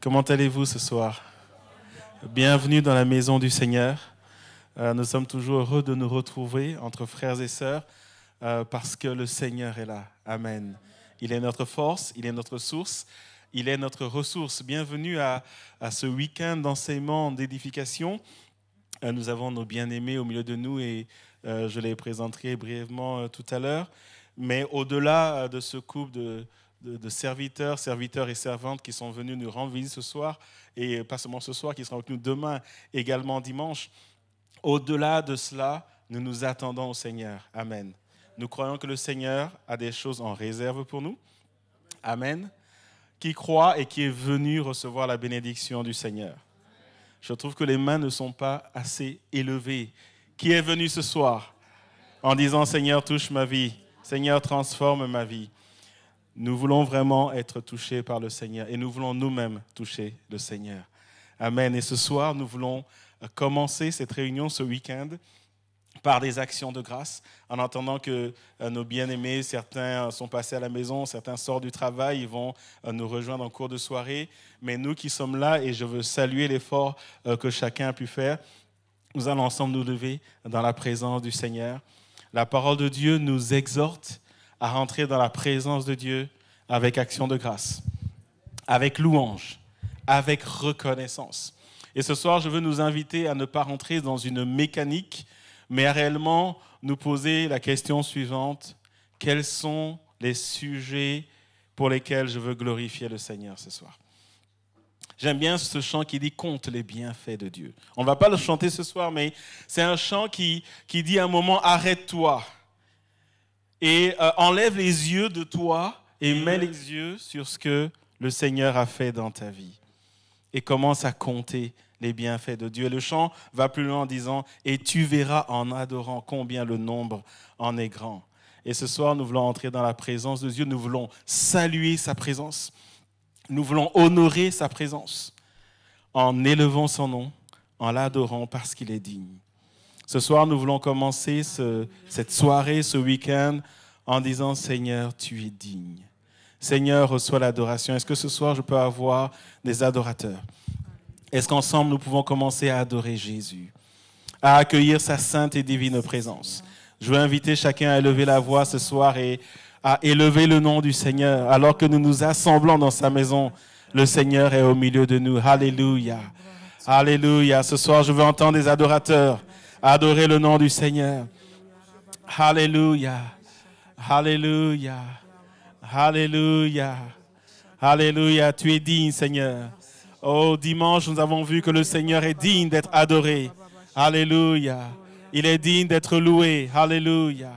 Comment allez-vous ce soir? Bienvenue dans la maison du Seigneur. Nous sommes toujours heureux de nous retrouver entre frères et sœurs parce que le Seigneur est là. Amen. Il est notre force, il est notre source, il est notre ressource. Bienvenue à ce week-end d'enseignement, d'édification. Nous avons nos bien-aimés au milieu de nous et je les présenterai brièvement tout à l'heure. Mais au-delà de ce couple de serviteurs et servantes qui sont venus nous rendre visite ce soir, et pas seulement ce soir, qui seront avec nous demain, également dimanche. Au-delà de cela, nous nous attendons au Seigneur. Amen. Nous croyons que le Seigneur a des choses en réserve pour nous. Amen. Qui croit et qui est venu recevoir la bénédiction du Seigneur. Je trouve que les mains ne sont pas assez élevées. Qui est venu ce soir en disant « Seigneur, touche ma vie. Seigneur, transforme ma vie. » Nous voulons vraiment être touchés par le Seigneur et nous voulons nous-mêmes toucher le Seigneur. Amen. Et ce soir, nous voulons commencer cette réunion ce week-end par des actions de grâce, en attendant que nos bien-aimés, certains sont passés à la maison, certains sortent du travail, ils vont nous rejoindre en cours de soirée. Mais nous qui sommes là, et je veux saluer l'effort que chacun a pu faire, nous allons ensemble nous lever dans la présence du Seigneur. La parole de Dieu nous exhorte à rentrer dans la présence de Dieu avec action de grâce, avec louange, avec reconnaissance. Et ce soir, je veux nous inviter à ne pas rentrer dans une mécanique, mais à réellement nous poser la question suivante. Quels sont les sujets pour lesquels je veux glorifier le Seigneur ce soir? J'aime bien ce chant qui dit « Compte les bienfaits de Dieu ». On ne va pas le chanter ce soir, mais c'est un chant qui dit à un moment « Arrête-toi ». Et enlève les yeux de toi et mets les yeux sur ce que le Seigneur a fait dans ta vie. Et commence à compter les bienfaits de Dieu. Et le chant va plus loin en disant « Et tu verras en adorant combien le nombre en est grand. » Et ce soir, nous voulons entrer dans la présence de Dieu. Nous voulons saluer sa présence. Nous voulons honorer sa présence en élevant son nom, en l'adorant parce qu'il est digne. Ce soir, nous voulons commencer cette soirée, ce week-end, en disant « Seigneur, tu es digne. Seigneur, reçois l'adoration. » Est-ce que ce soir, je peux avoir des adorateurs? Est-ce qu'ensemble, nous pouvons commencer à adorer Jésus, à accueillir sa sainte et divine présence? Je veux inviter chacun à élever la voix ce soir et à élever le nom du Seigneur. Alors que nous nous assemblons dans sa maison, le Seigneur est au milieu de nous. Alléluia. Alléluia. Ce soir, je veux entendre des adorateurs adorer le nom du Seigneur. Alléluia. Alléluia. Alléluia. Alléluia. Tu es digne, Seigneur. Oh, dimanche, nous avons vu que le Seigneur est digne d'être adoré. Alléluia. Il est digne d'être loué. Alléluia.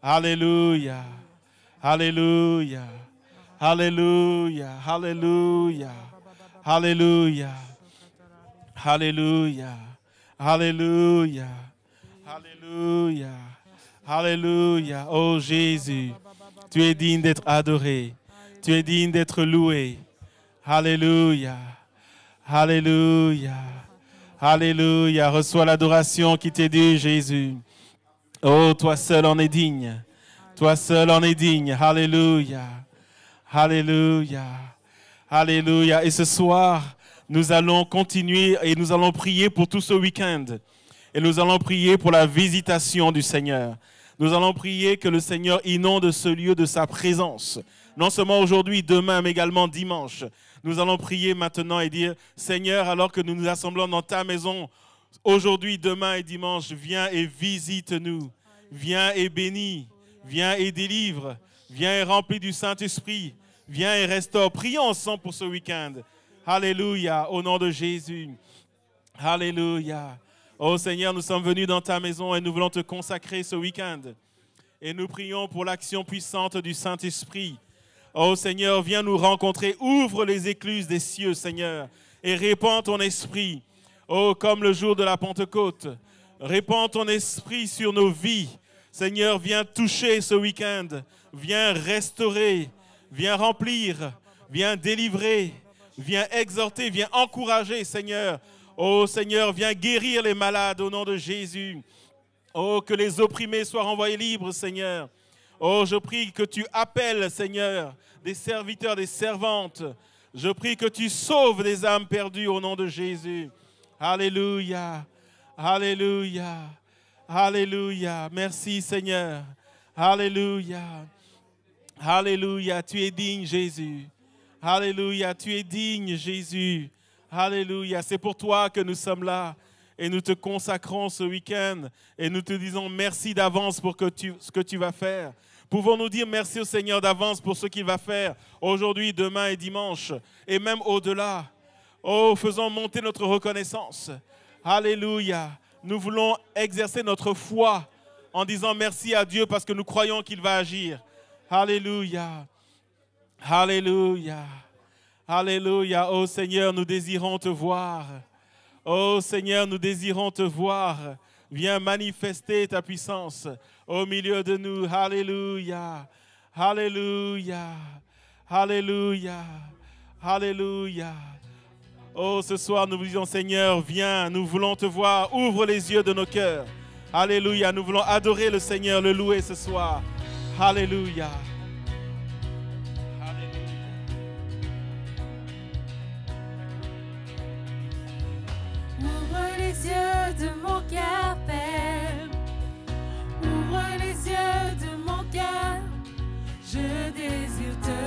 Alléluia. Alléluia. Alléluia. Alléluia. Alléluia. Alléluia. Alléluia. Alléluia. Alléluia. Oh Jésus, tu es digne d'être adoré. Tu es digne d'être loué. Alléluia. Alléluia. Alléluia. Reçois l'adoration qui t'est due, Jésus. Oh, toi seul en es digne. Toi seul en es digne. Alléluia. Alléluia. Alléluia. Et ce soir, nous allons continuer et nous allons prier pour tout ce week-end. Et nous allons prier pour la visitation du Seigneur. Nous allons prier que le Seigneur inonde ce lieu de sa présence. Non seulement aujourd'hui, demain, mais également dimanche. Nous allons prier maintenant et dire, Seigneur, alors que nous nous assemblons dans ta maison, aujourd'hui, demain et dimanche, viens et visite-nous. Viens et bénis. Viens et délivre. Viens et remplis du Saint-Esprit. Viens et restaure. Prions ensemble pour ce week-end. Alléluia, au nom de Jésus. Alléluia. Oh Seigneur, nous sommes venus dans ta maison et nous voulons te consacrer ce week-end. Et nous prions pour l'action puissante du Saint-Esprit. Oh Seigneur, viens nous rencontrer. Ouvre les écluses des cieux, Seigneur, et répands ton esprit. Oh, comme le jour de la Pentecôte. Répands ton esprit sur nos vies. Seigneur, viens toucher ce week-end. Viens restaurer. Viens remplir. Viens délivrer. Viens exhorter. Viens encourager, Seigneur. Oh Seigneur, viens guérir les malades au nom de Jésus. Oh, que les opprimés soient renvoyés libres, Seigneur. Oh, je prie que tu appelles, Seigneur, des serviteurs, des servantes Je prie que tu sauves des âmes perdues au nom de Jésus. Alléluia. Alléluia. Alléluia. Merci Seigneur. Alléluia. Alléluia. Tu es digne Jésus. Alléluia. Tu es digne Jésus. Alléluia. C'est pour toi que nous sommes là. Et nous te consacrons ce week-end et nous te disons merci d'avance pour ce que tu vas faire. Pouvons-nous dire merci au Seigneur d'avance pour ce qu'il va faire aujourd'hui, demain et dimanche et même au-delà. Oh, faisons monter notre reconnaissance. Alléluia. Nous voulons exercer notre foi en disant merci à Dieu parce que nous croyons qu'il va agir. Alléluia. Alléluia. Alléluia. Oh Seigneur, nous désirons te voir. Oh Seigneur, nous désirons te voir. Viens manifester ta puissance au milieu de nous. Alléluia. Alléluia. Alléluia. Alléluia. Oh, ce soir, nous vous disons, Seigneur, viens, nous voulons te voir. Ouvre les yeux de nos cœurs. Alléluia. Nous voulons adorer le Seigneur, le louer ce soir. Alléluia. Ouvre les yeux de mon cœur, Père. Ouvre les yeux de mon cœur. Je désire te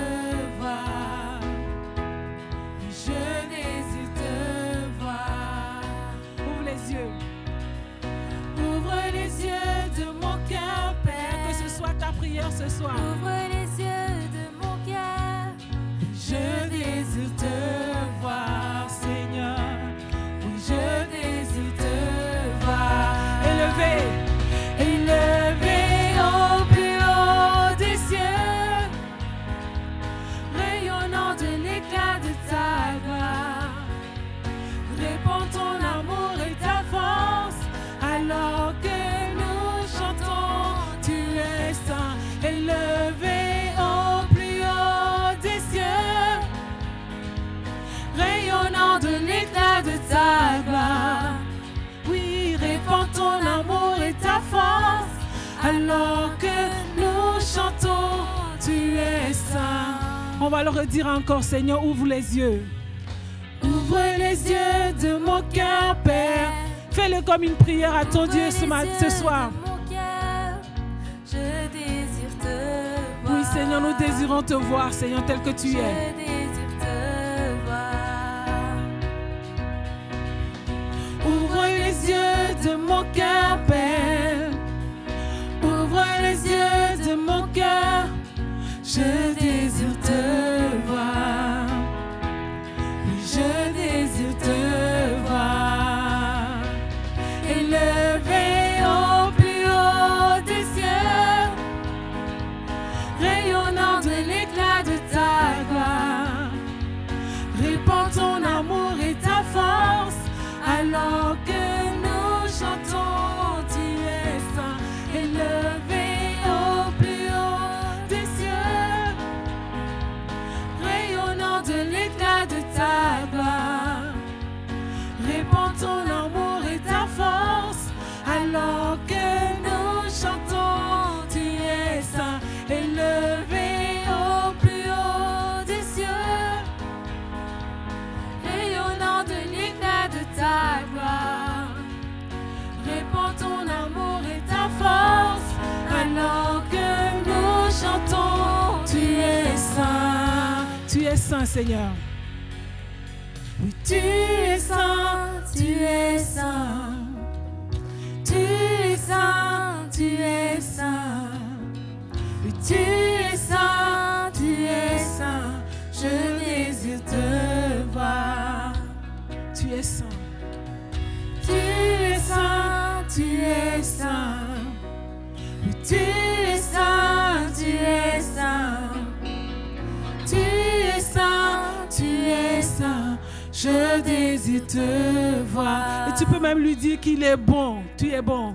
voir. Je désire te voir. Ouvre les yeux. Ouvre les yeux de mon cœur, Père. Que ce soit ta prière ce soir. Ouvre les yeux de mon cœur. Je désire te voir, Seigneur. Je désire te voir. Élevé, élevé au plus haut des cieux, rayonnant de l'éclat de ta gloire. Répands ton amour et ta force, alors que nous chantons, tu es saint. Élevé au plus haut des cieux, rayonnant de l'éclat de ta gloire. Oui, répands ton amour et ta force, alors que nous chantons, tu es saint. On va le redire encore, Seigneur, ouvre les yeux. Ouvre les yeux de mon cœur, Père. Fais-le comme une prière à ton Dieu ce soir. Je désire te voir. Oui, Seigneur, nous désirons te voir, Seigneur, tel que tu es. Ouvre les yeux de mon cœur, Père. Ouvre les yeux de mon cœur. Je désire te voir. Oui, je désire te voir. Élevé au plus haut des cieux, rayonnant de l'éclat de ta gloire. Répands ton amour et ta force, alors que nous chantons, tu es saint. Élevé au plus haut des cieux, rayonnant de l'éclat de ta gloire. Répands ton amour et ta force, alors que nous chantons, tu es saint. Élevé au plus haut des cieux, rayonnant de l'éclat de ta gloire. Répands ton amour et ta force, alors que nous chantons, tu es saint. Tu es saint, Seigneur. Oui, tu es saint, tu es saint. Tu es saint, tu es saint. Oui, tu es saint, tu es saint. Je désire te voir. Tu es saint. Tu es saint, tu es saint. Oui, tu es saint, tu es saint. Tu es saint, tu es saint. Je désire te voir. Et tu peux même lui dire qu'il est bon. Tu es bon.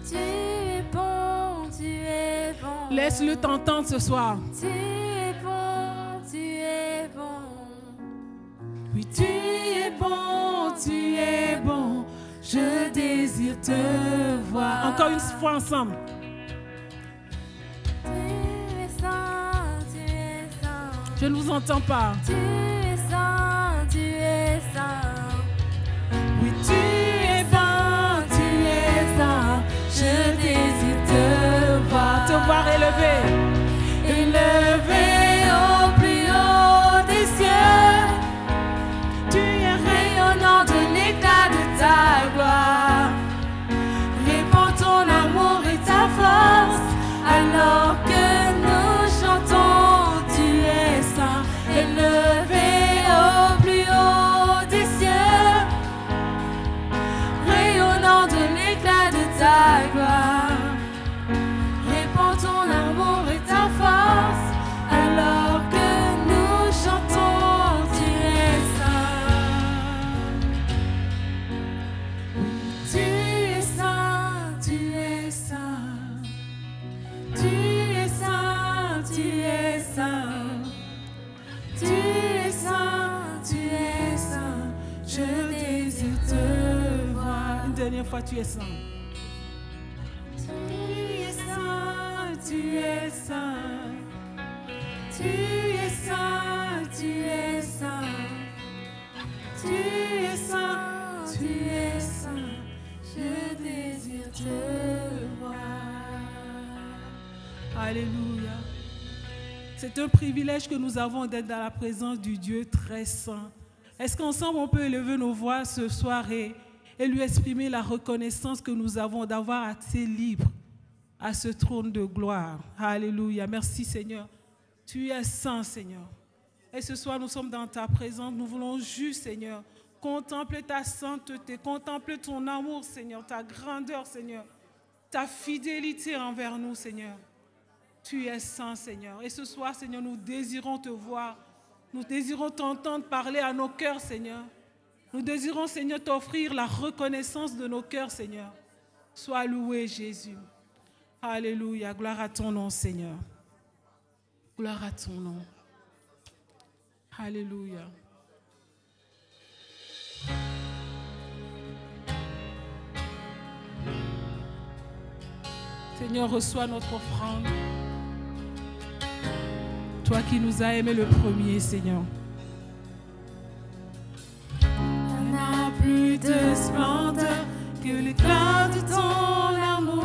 Tu es bon, tu es bon. Laisse-le t'entendre ce soir. Tu es bon, tu es bon. Oui, tu es bon, tu es bon. Je désire te voir. Encore une fois ensemble. Tu es saint, tu es saint. Je ne vous entends pas. Tu es saint. dernière fois, tu es saint. Tu es saint, tu es saint. Tu es saint, tu es saint. Tu es saint, tu es saint. Je désire te voir. Alléluia. C'est un privilège que nous avons d'être dans la présence du Dieu très saint. Est-ce qu'ensemble on peut élever nos voix ce soir et lui exprimer la reconnaissance que nous avons d'avoir accès libre à ce trône de gloire. Alléluia. Merci Seigneur. Tu es saint Seigneur. Et ce soir nous sommes dans ta présence. Nous voulons juste Seigneur contempler ta sainteté, contempler ton amour Seigneur, ta grandeur Seigneur, ta fidélité envers nous Seigneur. Tu es saint Seigneur. Et ce soir Seigneur nous désirons te voir. Nous désirons t'entendre parler à nos cœurs Seigneur. Nous désirons, Seigneur, t'offrir la reconnaissance de nos cœurs, Seigneur. Sois loué, Jésus. Alléluia. Gloire à ton nom, Seigneur. Gloire à ton nom. Alléluia. Seigneur, reçois notre offrande. Toi qui nous as aimés le premier, Seigneur. Plus de splendeur que l'éclat de ton amour.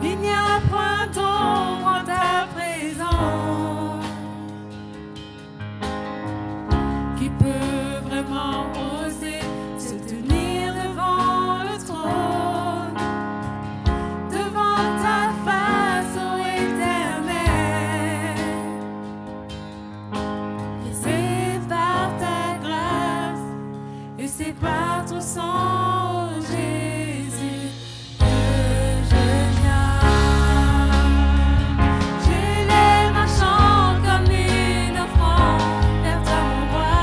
Il n'y a point d'ombre en ta présence qui peut vraiment oser se tenir devant le trône, devant ta face, ô Éternel. Et c'est par ta grâce et c'est par ton sang, oh Jésus, que je viens. J'élève un chant comme une offrande vers toi, mon roi.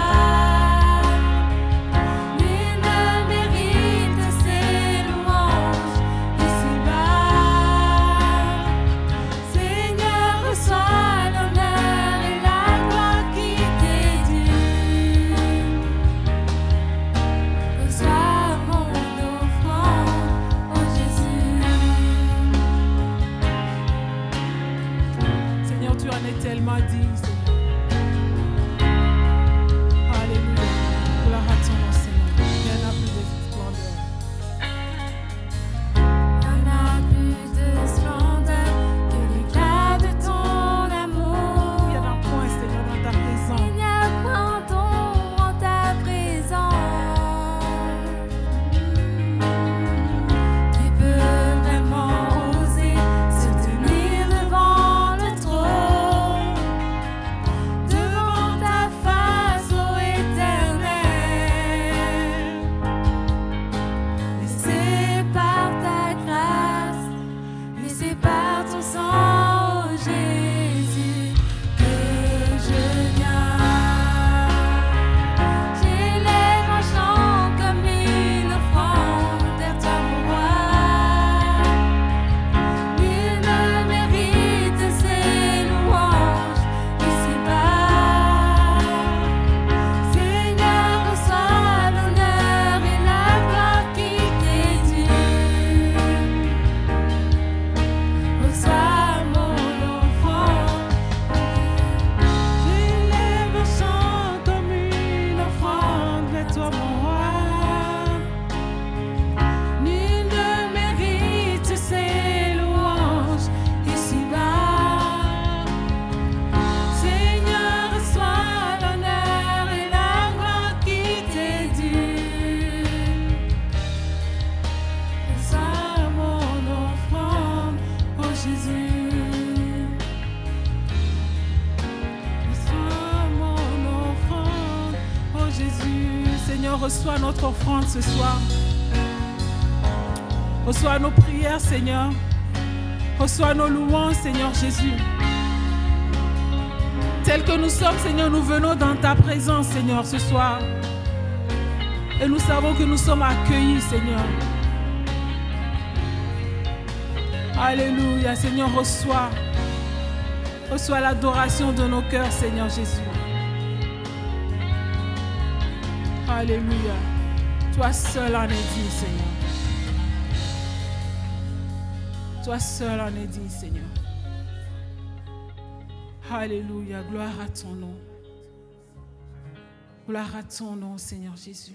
Nul ne mérite ces louanges ici-bas. Seigneur, reçois l'honneur et la gloire qui t'est due. Reçois mon offrande, oh Jésus. Seigneur, tu en es tellement digne, Seigneur. Alléluia. Gloire à ton nom, Seigneur. Il n'y en a plus de splendeur. Il n'y en a plus de splendeur que l'éclat de ton amour. Il y en a point, Seigneur, dans ta présence. Il n'y a point d'ombre en ta présence qui peut vraiment oser se tenir devant le trône, devant ta face, ô Éternel. Et c'est par ta grâce, et c'est par ton sang, ô Jésus, que je viens. J'élève un chant comme une offrande vers toi, mon roi. Nul ne mérite ces louanges ici-bas. Seigneur, reçois l'honneur et la gloire qui t'est due. Reçois mon offrande. J'élève un chant comme une offrande vers toi, mon roi. Nul ne mérite ces louanges ici-bas. Seigneur, reçois l'honneur et la gloire qui t'est due. Reçois mon offrande, oh Jésus. Reçois mon offrande, oh Jésus. Seigneur, reçois notre offrande ce soir. Reçois nos prières, Seigneur. Reçois nos louanges, Seigneur Jésus. Tels que nous sommes, Seigneur, nous venons dans ta présence, Seigneur, ce soir. Et nous savons que nous sommes accueillis, Seigneur. Alléluia, Seigneur, reçois. Reçois l'adoration de nos cœurs, Seigneur Jésus. Alléluia. Toi seul en es digne, Seigneur. Toi seul en es digne, Seigneur. Alléluia, gloire à ton nom. Gloire à ton nom, Seigneur Jésus.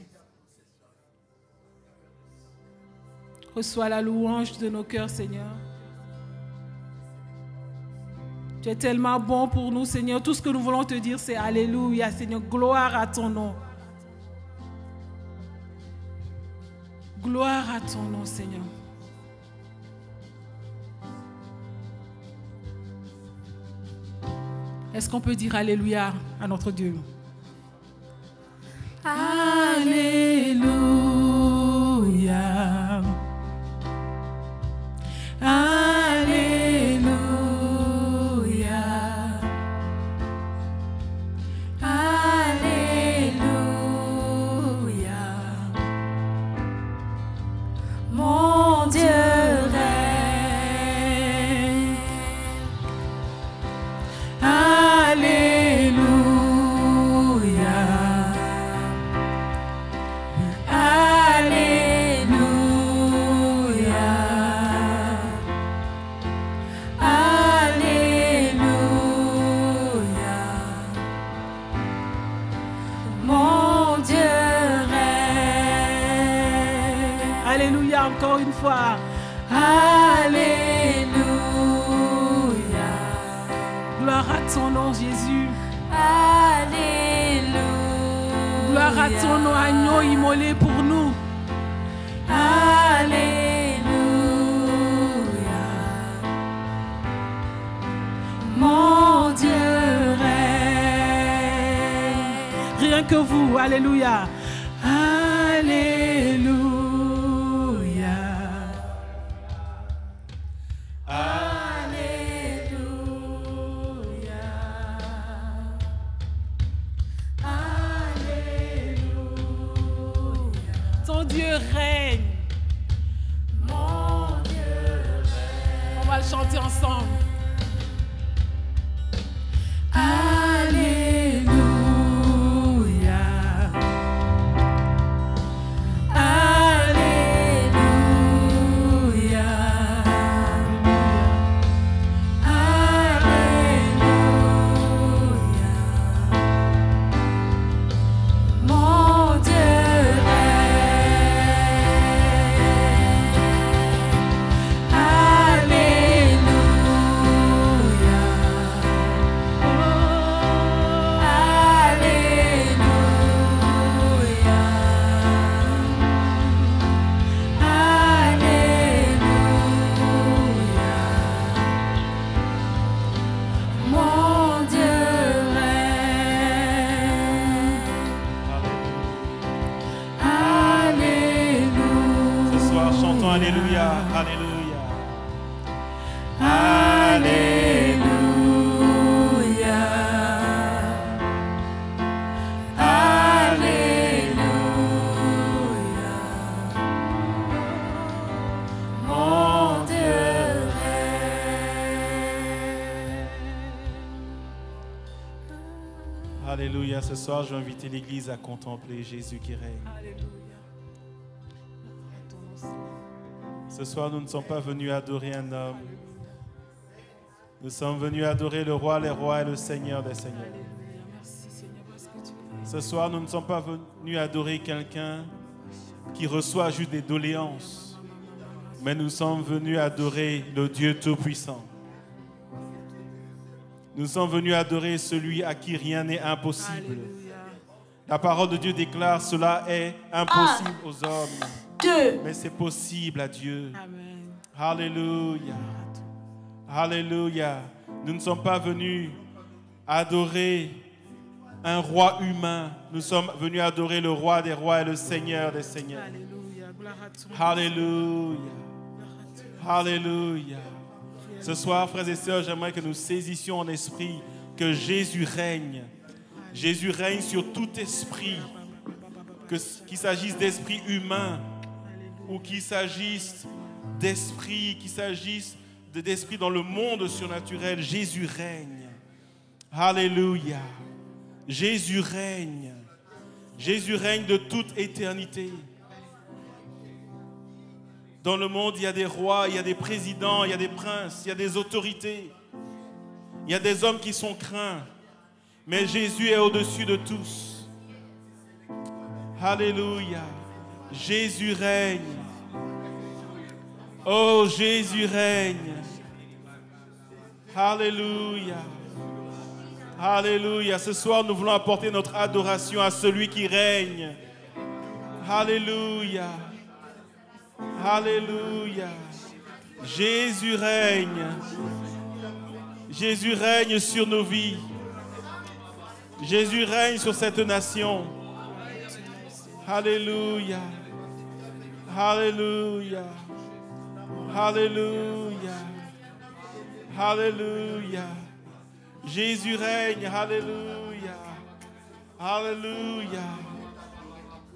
Reçois la louange de nos cœurs, Seigneur. Tu es tellement bon pour nous, Seigneur. Tout ce que nous voulons te dire, c'est Alléluia, Seigneur. Gloire à ton nom. Gloire à ton nom, Seigneur. Est-ce qu'on peut dire Alléluia à notre Dieu? Alléluia. Alléluia. Alléluia. Mon Dieu règne. Alléluia. Encore une fois. Alléluia. Gloire à ton nom, Jésus. Alléluia. Gloire à ton nom, agneau immolé pour nous. Alléluia. Mon Dieu règne. Rien que vous, alléluia. Alléluia. Dieu règne. Mon Dieu règne. On va le chanter ensemble. Alléluia. Alléluia. Alléluia. Mon Dieu. Alléluia, alléluia. Alléluia. Alléluia. Mon Dieu règne. Alléluia. Ce soir, je vais inviter l'Église à contempler Jésus qui règne. Alléluia. Ce soir, nous ne sommes pas venus adorer un homme. Nous sommes venus adorer le roi des rois et le Seigneur des seigneurs. Ce soir, nous ne sommes pas venus adorer quelqu'un qui reçoit juste des doléances, mais nous sommes venus adorer le Dieu Tout-Puissant. Nous sommes venus adorer celui à qui rien n'est impossible. La parole de Dieu déclare: cela est impossible aux hommes. Mais c'est possible à Dieu. Amen. Alléluia. Alléluia. Nous ne sommes pas venus adorer un roi humain. Nous sommes venus adorer le roi des rois et le Seigneur des seigneurs. Alléluia. Alléluia. Ce soir, frères et sœurs, j'aimerais que nous saisissions en esprit que Jésus règne. Jésus règne sur tout esprit. Qu'il s'agisse d'esprit humain, ou qu'il s'agisse d'esprit, qu'il s'agisse d'esprit dans le monde surnaturel, Jésus règne. Alléluia. Jésus règne. Jésus règne de toute éternité. Dans le monde, il y a des rois, il y a des présidents, il y a des princes, il y a des autorités. Il y a des hommes qui sont craints. Mais Jésus est au-dessus de tous. Alléluia. Jésus règne. Oh, Jésus règne. Alléluia. Alléluia. Ce soir, nous voulons apporter notre adoration à celui qui règne. Alléluia. Alléluia. Jésus règne. Jésus règne sur nos vies. Jésus règne sur cette nation. Alléluia. Alléluia. Alléluia. Alléluia. Jésus règne. Alléluia. Alléluia.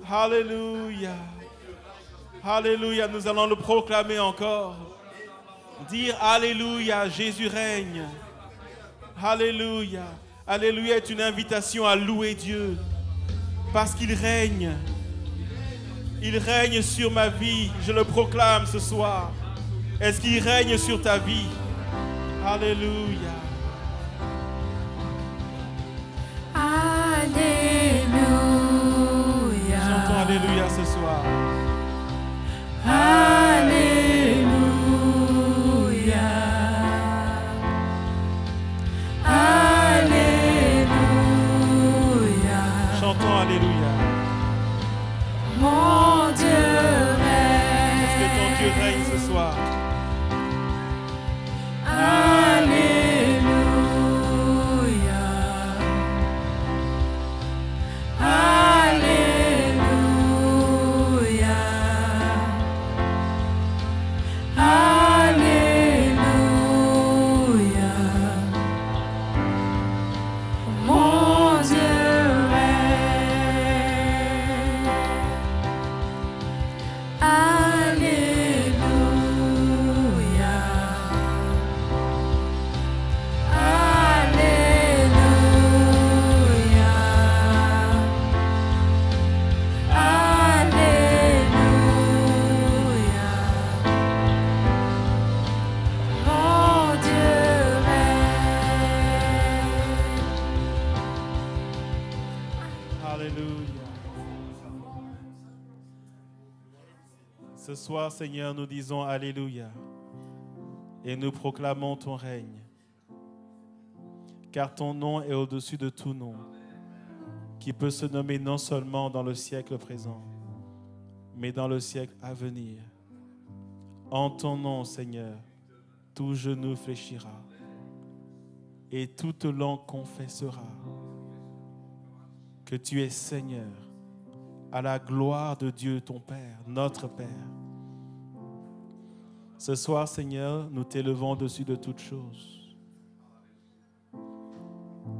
Alléluia. Alléluia. Nous allons le proclamer encore. Dire Alléluia. Jésus règne. Alléluia. Alléluia est une invitation à louer Dieu. Parce qu'il règne. Il règne sur ma vie. Je le proclame ce soir. Est-ce qu'il règne sur ta vie? Alléluia. Alléluia. Chantons Alléluia ce soir. Alléluia. Alléluia. Chantons Alléluia. Mon Dieu règne. Est-ce que ton Dieu règne ce soir? Alléluia. Alléluia. Alléluia. Mon Dieu règne. Alléluia. Alléluia. Alléluia. Mon Dieu règne. Alléluia. Ce soir, Seigneur, nous disons Alléluia et nous proclamons ton règne. Car ton nom est au-dessus de tout nom, qui peut se nommer non seulement dans le siècle présent, mais dans le siècle à venir. En ton nom, Seigneur, tout genou fléchira et toute langue confessera que tu es Seigneur, à la gloire de Dieu ton Père, notre Père. Ce soir, Seigneur, nous t'élevons au-dessus de toutes choses.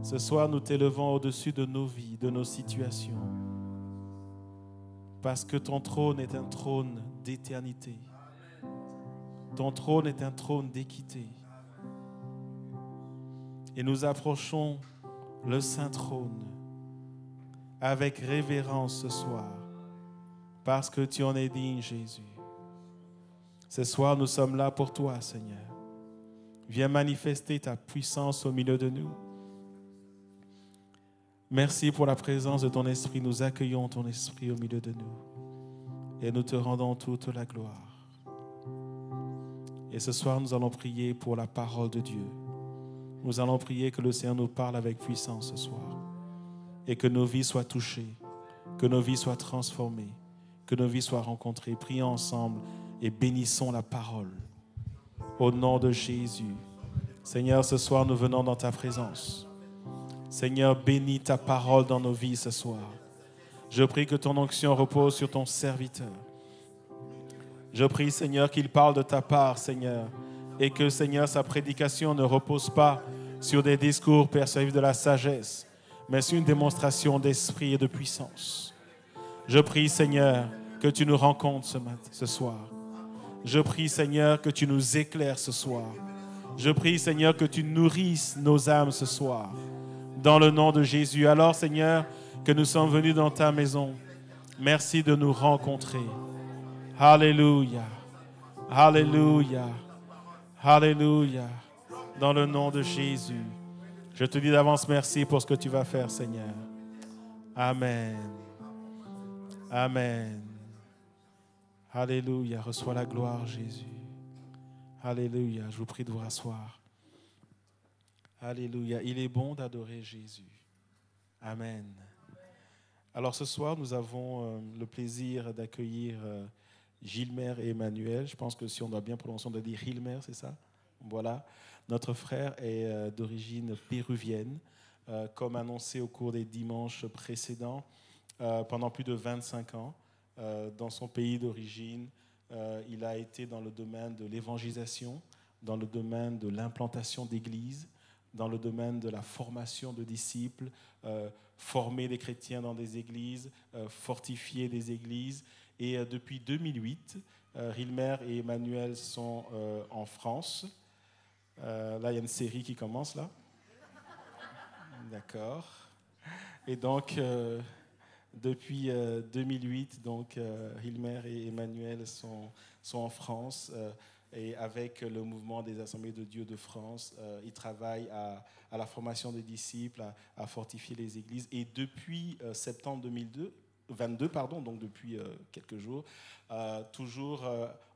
Ce soir, nous t'élevons au-dessus de nos vies, de nos situations. Parce que ton trône est un trône d'éternité. Ton trône est un trône d'équité. Et nous approchons le saint trône avec révérence ce soir, parce que tu en es digne, Jésus. Ce soir, nous sommes là pour toi, Seigneur. Viens manifester ta puissance au milieu de nous. Merci pour la présence de ton esprit. Nous accueillons ton esprit au milieu de nous et nous te rendons toute la gloire. Et ce soir, nous allons prier pour la parole de Dieu. Nous allons prier que le Seigneur nous parle avec puissance ce soir et que nos vies soient touchées, que nos vies soient transformées, que nos vies soient rencontrées. Prions ensemble et bénissons la parole. Au nom de Jésus. Seigneur, ce soir, nous venons dans ta présence. Seigneur, bénis ta parole dans nos vies ce soir. Je prie que ton onction repose sur ton serviteur. Je prie, Seigneur, qu'il parle de ta part, Seigneur, et que, Seigneur, sa prédication ne repose pas sur des discours persuasifs de la sagesse, mais sur une démonstration d'esprit et de puissance. Je prie, Seigneur, que tu nous rencontres ce soir. Je prie, Seigneur, que tu nous éclaires ce soir. Je prie, Seigneur, que tu nourrisses nos âmes ce soir. Dans le nom de Jésus. Alors, Seigneur, que nous sommes venus dans ta maison. Merci de nous rencontrer. Alléluia. Alléluia. Alléluia. Dans le nom de Jésus. Je te dis d'avance merci pour ce que tu vas faire, Seigneur. Amen. Amen. Alléluia. Reçois la gloire, Jésus. Alléluia. Je vous prie de vous rasseoir. Alléluia. Il est bon d'adorer Jésus. Amen. Alors ce soir, nous avons le plaisir d'accueillir Gilmer et Emmanuel. Je pense que si on doit bien prononcer, on doit dire Gilmer, c'est ça? Voilà. Notre frère est d'origine péruvienne. Comme annoncé au cours des dimanches précédents, pendant plus de 25 ans, dans son pays d'origine, il a été dans le domaine de l'évangélisation, dans le domaine de l'implantation d'églises, dans le domaine de la formation de disciples, former des chrétiens dans des églises, fortifier des églises. Et depuis 2008, Gilmer et Emmanuel sont en France. Là, il y a une série qui commence, là. D'accord. Et donc, depuis 2008, donc, Gilmer et Emmanuel sont en France. Et avec le mouvement des Assemblées de Dieu de France, ils travaillent à la formation des disciples, à fortifier les églises. Et depuis septembre 2022, donc depuis quelques jours, toujours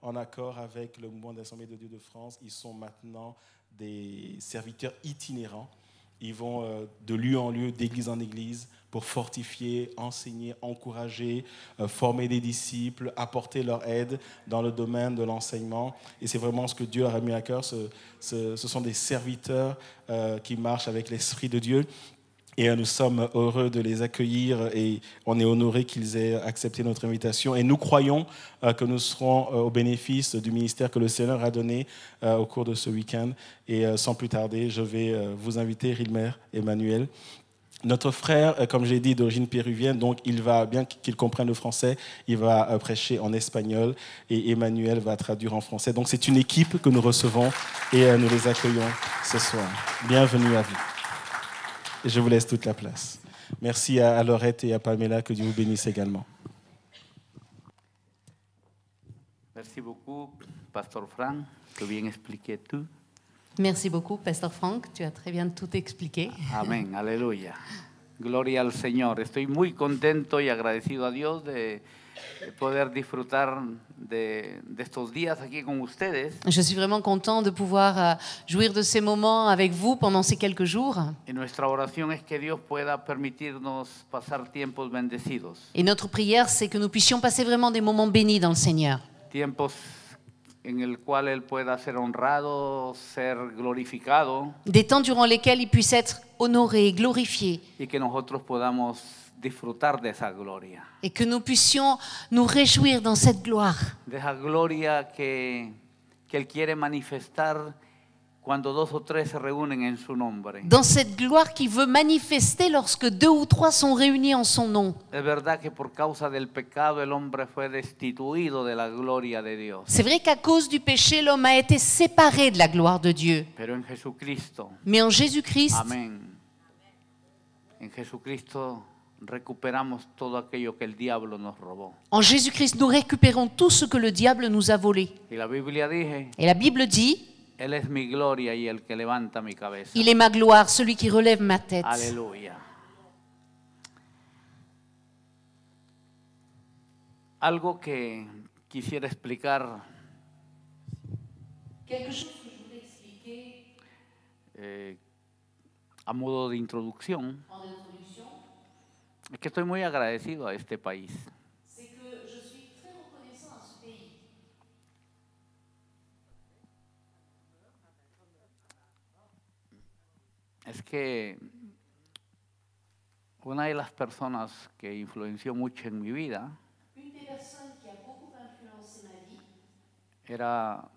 en accord avec le mouvement des Assemblées de Dieu de France, ils sont maintenant des serviteurs itinérants. Ils vont de lieu en lieu, d'église en église, pour fortifier, enseigner, encourager, former des disciples, apporter leur aide dans le domaine de l'enseignement. Et c'est vraiment ce que Dieu a mis à cœur. Ce sont des serviteurs qui marchent avec l'Esprit de Dieu. Et nous sommes heureux de les accueillir et on est honorés qu'ils aient accepté notre invitation. Et nous croyons que nous serons au bénéfice du ministère que le Seigneur a donné au cours de ce week-end. Et sans plus tarder, je vais vous inviter, Gilmer, Emmanuel. Notre frère, comme j'ai dit, d'origine péruvienne, donc il va, bien qu'il comprenne le français, il va prêcher en espagnol et Emmanuel va traduire en français. Donc c'est une équipe que nous recevons et nous les accueillons ce soir. Bienvenue à vous. Et je vous laisse toute la place. Merci à Laurette et à Pamela, que Dieu vous bénisse également. Merci beaucoup, Pasteur Frank, que bien expliqué tout. Merci beaucoup, Pasteur Frank. Tu as très bien tout expliqué. Amén, aleluya. Gloria al Señor. Estoy muy contento y agradecido a Dios de poder disfrutar de estos días aquí con ustedes. Je suis vraiment content de pouvoir jouir de ces moments avec vous pendant ces quelques jours. Y nuestra oración es que Dios pueda permitirnos pasar tiempos bendecidos. Et notre prière, c'est que nous puissions passer vraiment des moments bénis dans le Seigneur. Tiempos en el cual Él pueda ser honrado, ser glorificado. Des temps durant lesquels il puisse être honoré, glorifié. Y que nosotros podamos disfrutar de esa gloria. Et que nous puissions nous réjouir dans cette gloire. De esa gloria que Él quiere manifestar cuando dos o tres se reúnen en su nombre. Dans cette gloire qu'il veut manifester lorsque 2 ou 3 sont réunis en son nom. Es verdad que por causa del pecado el hombre fue destituido de la gloria de Dios. C'est vrai qu'à cause du péché, l'homme a été séparé de la gloire de Dieu. Pero en Jesucristo, Mais en Jésus-Christ, amén. En Jesucristo recuperamos todo aquello que el diablo nos robó. en Jésus-Christ, nous récupérons tout ce que le diable nous a volé. Y la Biblia dice, Et la Bible dit, Él es mi gloria y el que levanta mi cabeza. il est ma gloire, celui qui relève ma tête. Aleluya. Algo que quisiera explicar Quelque chose que je voulais expliquer a modo de introducción en introduction, es que estoy muy agradecido a este país. c'est que je suis très reconnaissant à ce pays. Es que una de las personas que influenció mucho en mi vida Une des personnes qui a beaucoup influencé ma vie, era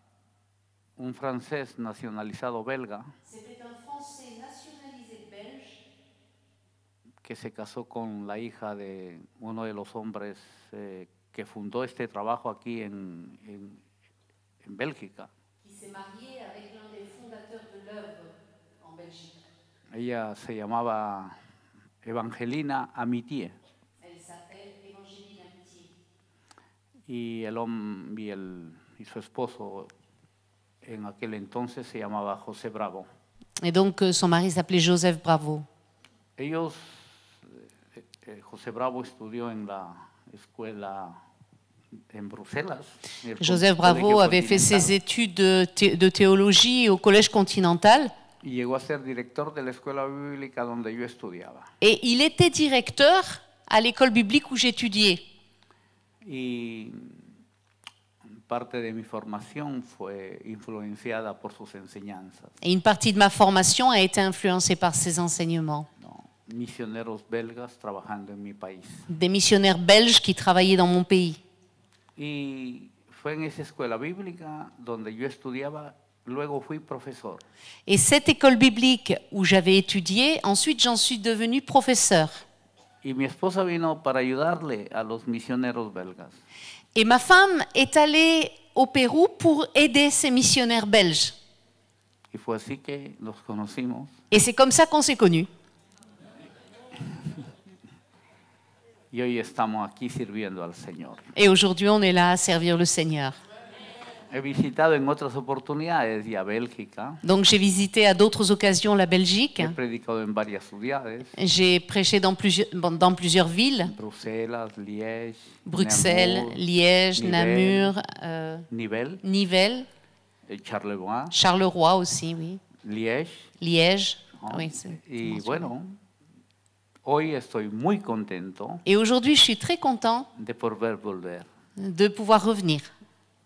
un francés nacionalizado belga c'était un Français nationalisé belge que se casó con la hija de uno de los hombres que fundó este trabajo aquí en Bélgica. qui s'est marié avec l'un des fondateurs de l'œuvre en Belgique. Ella se llamaba Evangelina Amitié Elle s'appelle Évangéline Amitié. y y su esposo en aquel entonces se llamaba José Bravo. Et donc, son mari s'appelait Joseph Bravo. Ellos, José Bravo estudió en la escuela en Bruselas. En el Joseph Colegio Bravo avait fait Continental, ses études de théologie au Collège Continental y llegó a ser director de la escuela bíblica donde yo estudiaba. et il était directeur à l'école biblique où j'étudiais. Y parte de mi formación fue influenciada por sus enseñanzas. Et une partie de ma formation a été influencée par ses enseignements. ¿No? Misioneros belgas trabajando en mi país. Des missionnaires belges qui travaillaient dans mon pays. Y fue en esa escuela bíblica donde yo estudiaba, luego fui profesor. Et cette école biblique où j'avais étudié, ensuite j'en suis devenu professeur. Y mi esposa vino para ayudarle a los misioneros belgas. Et ma femme est allée au Pérou pour aider ces missionnaires belges. Y fue así que nos conocimos. Et c'est comme ça qu'on s'est connus. Y hoy estamos aquí sirviendo al Señor. Et aujourd'hui, on est là à servir le Seigneur. He visitado en otras oportunidades ya Bélgica. Donc j'ai visité à d'autres occasions la Belgique. He predicado en varias ciudades. J'ai prêché dans plusieurs villes. Bruselas, Liège, Bruxelles, Namur, Liège, Nivelles, Namur, Nivelles, Nivelles, Charleroi, Charleroi aussi, oui. Liège. Liège. ¿No? Oui, c'est Y mentionné. bueno, hoy estoy muy contento Et aujourd'hui, je suis très content de poder volver. de pouvoir revenir.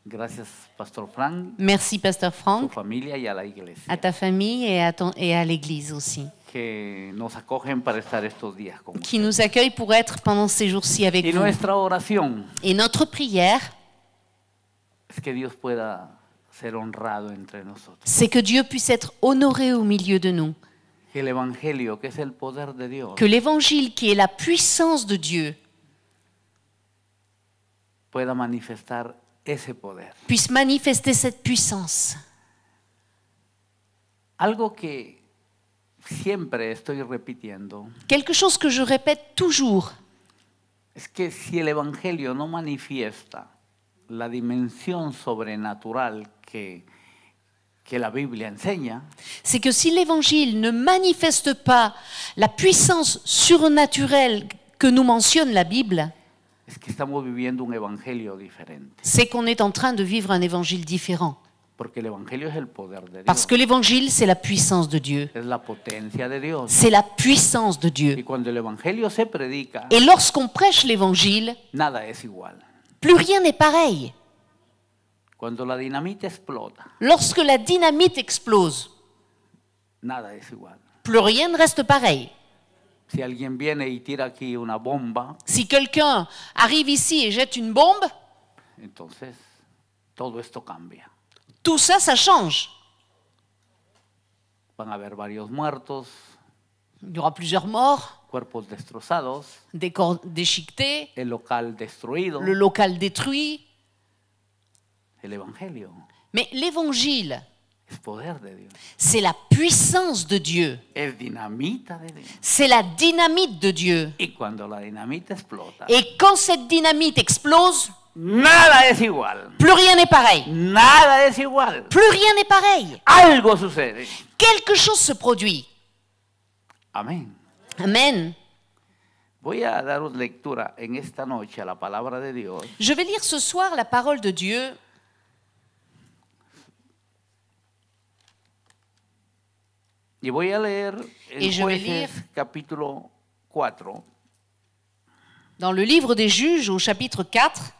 Gracias, Pastor Frank, Merci, Pasteur su Franck, familia y a la iglesia, à ta famille et à l'Église aussi, que nos acogen para estar estos días con qui nous accueille pour être pendant ces jours-ci avec Y vous. nuestra oración Et notre prière, es que Dios pueda ser honrado entre nosotros. c'est que Dieu puisse être honoré au milieu de nous. Que el Evangelio, que es el poder de Dios, Que l'Évangile, qui est la puissance de Dieu, pueda manifestar ese poder. puisse manifester cette puissance. Algo que siempre estoy repitiendo Quelque chose que je répète toujours, es que si el Evangelio no manifiesta la dimensión sobrenatural que la Biblia enseña, c'est que si l'Évangile ne manifeste pas la puissance surnaturelle que nous mentionne la Bible, es que estamos viviendo un Evangelio diferente. c'est qu'on est en train de vivre un Évangile différent. Porque el Evangelio es el poder de Dios, Parce que l'Évangile, c'est la puissance de Dieu. es la potencia de Dios. C'est la puissance de Y Dieu. cuando el Evangelio se predica, Et lorsqu'on prêche l'Évangile, nada es igual. plus rien n'est pareil. Cuando la dinamita explota, Lorsque la dynamite explose, nada es igual. plus rien ne reste pareil. Si alguien viene y tira aquí una bomba, Si quelqu'un arrive ici et jette une bombe, entonces todo esto cambia. tout ça, ça change. Van a haber varios muertos, Il y aura plusieurs morts, cuerpos destrozados, des corps déchiquetés, el local destruido, le local détruit. el Evangelio Mais l'Évangile, es poder de Dios, c'est la puissance de Dieu. es dinamita de Dios. C'est la dynamite de Dieu. Y cuando la dinamita explota, Et quand cette dynamite explose, nada es igual, plus rien n'est pareil. nada es igual. Plus rien n'est pareil. Algo sucede. Quelque chose se produit. Amén. Amen. Voy a daros lectura en esta noche a la palabra de Dios. Je vais lire ce soir la parole de Dieu Y voy a leer Y en je vais Jueces lire. capítulo 4. dans le livre des Juges au chapitre 4.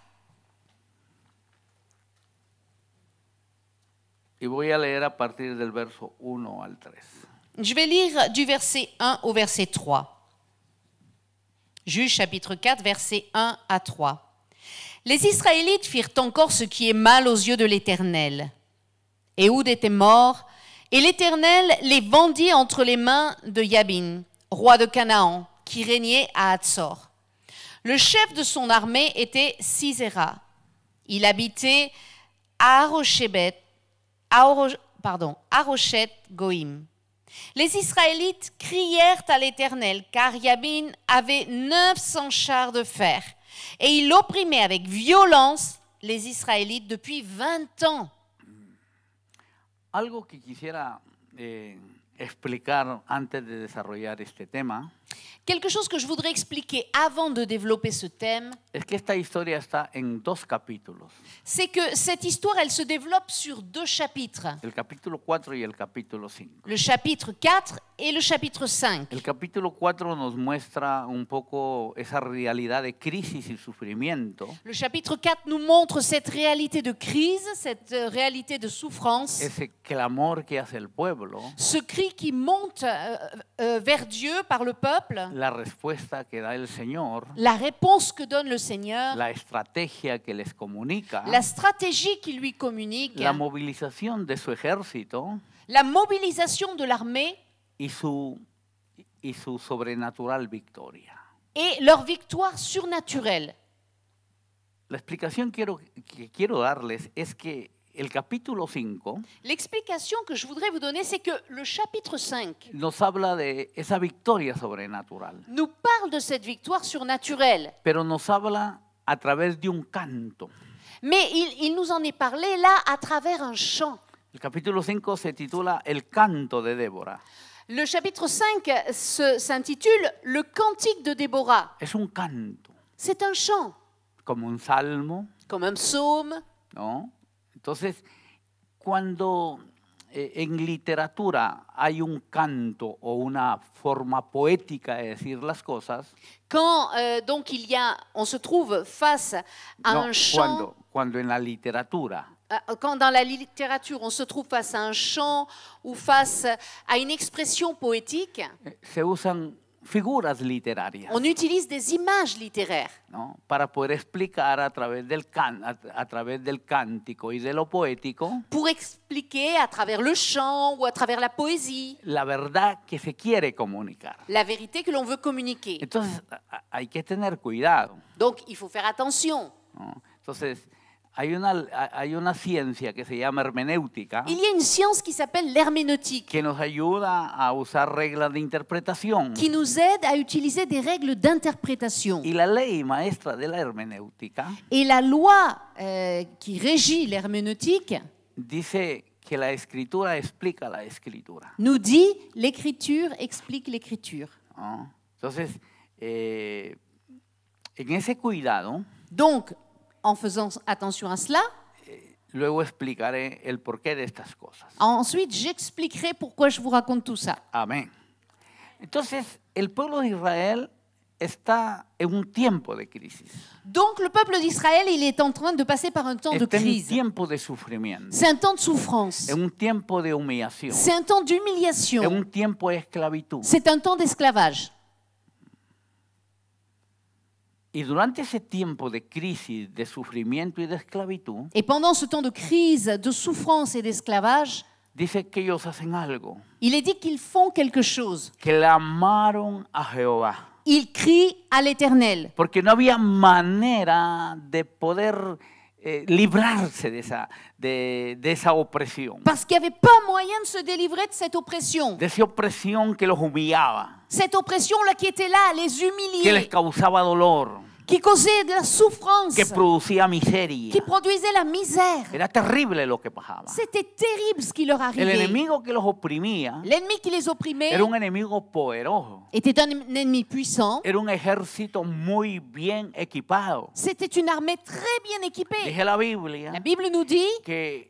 Y voy a leer a partir del verso 1 al 3. Je vais lire du verset 1 au verset 3. Juges chapitre 4, versets 1 à 3. Les Israélites firent encore ce qui est mal aux yeux de l'Éternel. Éhoud était mort, et l'Éternel les vendit entre les mains de Yabin, roi de Canaan, qui régnait à Hatzor. Le chef de son armée était Sisera. Il habitait à Arochet Goïm. Les Israélites crièrent à l'Éternel, car Yabin avait 900 chars de fer, et il opprimait avec violence les Israélites depuis 20 ans. Algo que quisiera explicar antes de desarrollar este tema Quelque chose que je voudrais expliquer avant de développer ce thème, es que esta historia está en 2 capítulos, c'est que cette histoire, elle se développe sur 2 chapitres. el capítulo 4 y el capítulo 5. Le chapitre 4 et le chapitre 5. El capítulo 4 nos muestra un poco esa realidad de crisis y sufrimiento, Le chapitre 4 nous montre cette réalité de crise, cette réalité de souffrance, ese clamor que hace el pueblo, ce cri qui monte vers Dieu par le peuple, la respuesta que da el Señor, la réponse que donne le Seigneur, la estrategia que les comunica, la stratégie qu'il lui communique, la movilización de su ejército la mobilisation de l'armée y su sobrenatural victoria. et leur victoire surnaturelle. La explicación que quiero darles es que el capítulo 5 L'explication que je voudrais vous donner, c'est que le chapitre 5 nos habla de esa victoria sobrenatural, nous parle de cette victoire surnaturelle. pero nos habla a través de un canto. Mais il nous en est parlé là à travers un chant. El capítulo 5 se titula El canto de Débora. Le chapitre 5 s'intitule « Le cantique de Déborah Es un canto, ». C'est un chant, como un salmo, comme un psaume. ¿no? Entonces, cuando en literatura hay un canto o una forma poética de decir las cosas, Quand donc on se trouve face à no, un chant, cuando en la literatura quand dans la littérature on se trouve face à un chant ou face à une expression poétique, se usan figuras literarias, on utilise des images littéraires ¿no? Para poder explicar a través del cántico y de lo poético pour expliquer à travers le chant ou à travers la poésie la verdad que se quiere comunicar. la vérité que l'on veut communiquer. Entonces hay que tener cuidado, Donc il faut faire attention. ¿no? Entonces hay una ciencia que se llama hermenéutica Il y a une science qui s'appelle l'herméneutique, que nos ayuda a usar reglas de interpretación. qui nous aide à utiliser des règles d'interprétation. Y la ley maestra de la hermenéutica Et la loi qui régit l'herméneutique dice que la escritura explica la escritura, nous dit l'écriture explique l'écriture. ¿no? Entonces, en ese cuidado, Donc, en faisant attention à cela, luego explicaré el porqué de estas cosas. ensuite j'expliquerai pourquoi je vous raconte tout ça. Amén. Entonces, el pueblo de Israel está en un tiempo de crisis, Donc le peuple d'Israël, il est en train de passer par un temps de está en un crise. tiempo de sufrimiento, C'est un temps de souffrance. en un tiempo de humillación, C'est un temps en d'humiliation. un tiempo de esclavitud. C'est un temps d'esclavage. Y durante ese tiempo de crisis, de sufrimiento y de esclavitud, Et pendant ce temps de crise, de souffrance et d'esclavage, dice que ellos hacen algo, il est dit qu'ils font quelque chose. clamaron a Jehová, Ils crient à l'Éternel. porque no había manera de poder librarse de esa opresión, Parce qu'il n'y avait pas moyen de se délivrer de cette oppression. de esa opresión que los humillaba, Cette oppression-là qui était là, les que les humilier, causaba dolor, qui causait de la souffrance, que producía miseria. qui produisait la misère. Era terrible lo que pasaba. C'était terrible ce qui leur El arrivait. enemigo que los oprimía L'ennemi qui les opprimait era un enemigo poderoso, était un ennemi puissant. era un ejército muy bien equipado. C'était une armée très bien équipée. Dije la Biblia La Bible nous dit que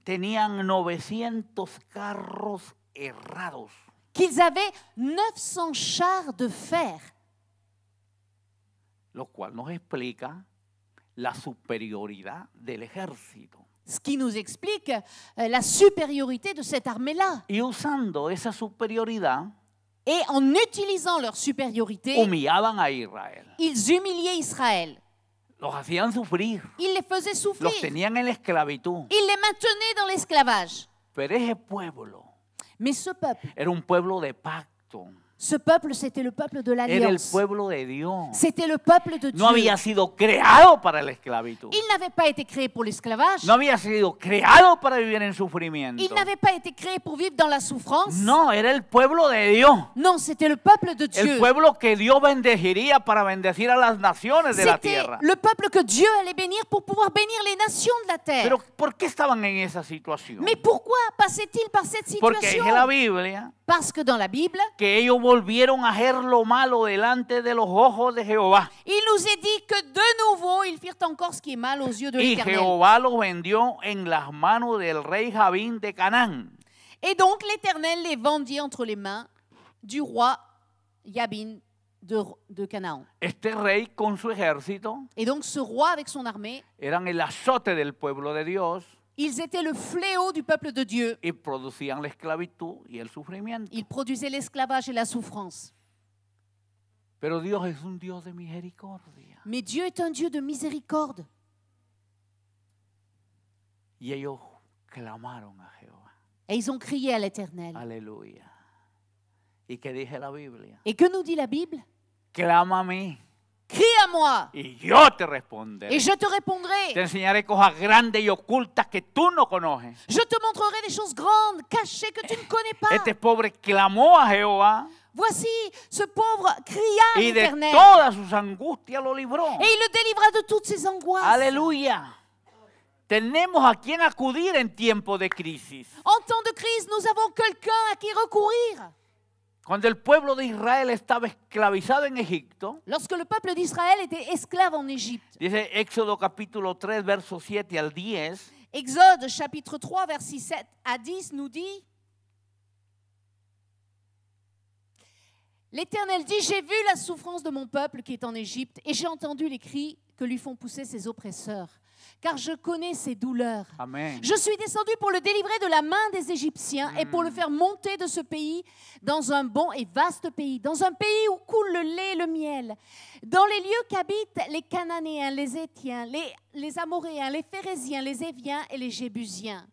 tenían 900 carros herrados. qu'ils avaient 900 chars de fer, Lo cual nos explica la superioridad del ejército. ce qui nous explique la supériorité de cette armée-là. Y usando esa superioridad, Et en utilisant leur supériorité, humillaban a Israel. ils humiliaient Israël. Los hacían sufrir. Ils les faisaient souffrir. Los tenían en la esclavitud. Ils les maintenaient dans l'esclavage. Pero ese pueblo Mais ce peuple era un pueblo de pacto. Ce peuple, c'était le peuple de Era el l'Alliance. pueblo de Dios. C'était le peuple de Dieu. No había sido creado para la esclavitud. Il n'avait pas été créé pour l'esclavage. No había sido creado para vivir en sufrimiento. Il n'avait pas été créé pour vivre dans la souffrance. No, era el pueblo de Dios. Non, c'était le peuple de El Dieu. pueblo que Dios bendeciría para bendecir a las naciones de la C'était tierra. le peuple que Dieu allait bénir pour pouvoir bénir les nations de la terre. Pero ¿por qué estaban en esa situación? Mais pourquoi passait-il par cette Porque situation? dice la Biblia Parce que dans la Bible, que ellos volvieron a hacer lo malo delante de los ojos de Jehová. il nous est dit que de nouveau, ils firent encore ce qui est mal aux yeux de Y l'Éternel. Jehová los vendió en las manos del rey Jabín de Canaán. Et donc l'Éternel les vendit entre les mains du roi Jabin de Canaan. Este rey con su ejército Et donc ce roi avec son armée, eran el azote del pueblo de Dios ils étaient le fléau du peuple de Dieu. y producían la esclavitud y el sufrimiento. Ils produisaient l'esclavage et la souffrance. Pero Dios es un Dios de misericordia. Mais Dieu est un Dieu de miséricorde. Y ellos clamaron a Jehová. Et ils ont crié à l'Éternel. Aleluya. ¿Y qué dice la Biblia? Et que nous dit la Bible? Clama a mí Crie à moi y yo te responderé. et je te répondrai. Te enseñaré cosas grandes y ocultas que tú no conoces. Je te montrerai des choses grandes, cachées que tu ne connais pas. Este pobre clamó a Jehová Voici, ce pauvre cria à y de l'Éternel. todas sus angustias lo libró. Et il le délivra de toutes ses angoisses. Aleluya. Tenemos a quien acudir en tiempo de crisis. En temps de crise, nous avons quelqu'un à qui recourir. Cuando el pueblo de Israel estaba esclavizado en Egipto, Lorsque le peuple d'Israël était esclave en Égypte, dice Éxodo capítulo 3, versos 7 al 10, Exode chapitre 3, versets 7 à 10 nous dit: L'Éternel dit, j'ai vu la souffrance de mon peuple qui est en Égypte et j'ai entendu les cris que lui font pousser ses oppresseurs, car je connais ses douleurs. amén. Je suis descendu pour le délivrer de la main des Égyptiens et pour le faire monter de ce pays dans un bon et vaste pays, dans un pays où coule le lait et le miel, dans les lieux qu'habitent les Cananéens, les Hétiens, les Amoréens, les Phérésiens, les Éviens et les Jébusiens.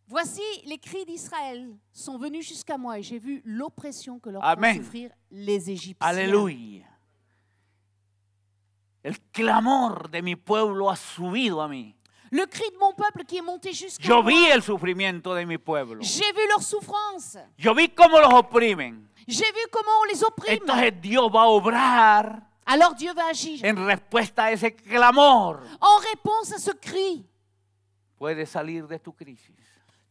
Voici, les cris d'Israël sont venus jusqu'à moi et j'ai vu l'oppression que leur font Amen. souffrir les Égyptiens. Aleluya. El clamor de mi pueblo ha subido a mí. Le cri de mon peuple qui est monté jusqu'à Yo moi. vi el sufrimiento de mi pueblo. J'ai vu leur souffrance. Yo vi cómo los oprimen. J'ai vu comment on les opprime. Entonces Dios va a obrar Alors Dieu va agir. en respuesta a ese clamor. En réponse à ce cri, Puedes salir de tu crisis.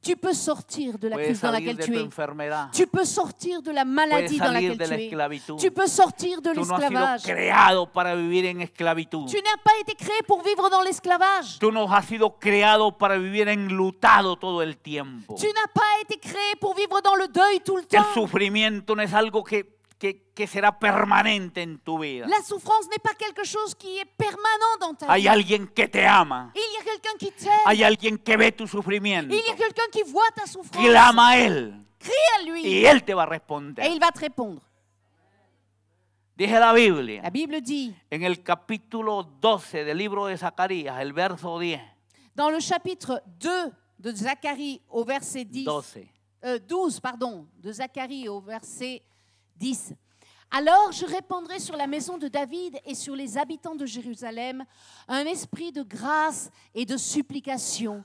tu peux sortir de la Puedes crise dans salir laquelle de tu tu es. enfermedad. Tu peux sortir de la Puedes maladie dans salir laquelle de la tu es. esclavitud. Tu peux sortir de Tú no has l'esclavage. sido creado para vivir en esclavitud. Tu n'as pas été créé pour vivre dans l'esclavage. Tú no has sido creado para vivir enlutado todo el tiempo. Tu n'as pas été créé pour vivre dans le deuil tout le El temps. sufrimiento no es algo que será permanente en tu vida. La souffrance n'est pas quelque chose qui est permanent dans ta Hay vie. alguien que te ama. Il y a quelqu'un qui t'aime. Hay alguien que ve tu sufrimiento. Il y a quelqu'un qui voit ta souffrance. Clama a Él Crie à lui y Él te va a et responder. il va te répondre. Dice la Biblia La Bible dit, en el capítulo 12 del libro de Zacarías, el verso 10. dans le chapitre 2 de Zacharie au verset 12. 12, de Zacharie au verset 10. Alors je répandrai sur la maison de David et sur les habitants de Jérusalem un esprit de grâce et de supplication.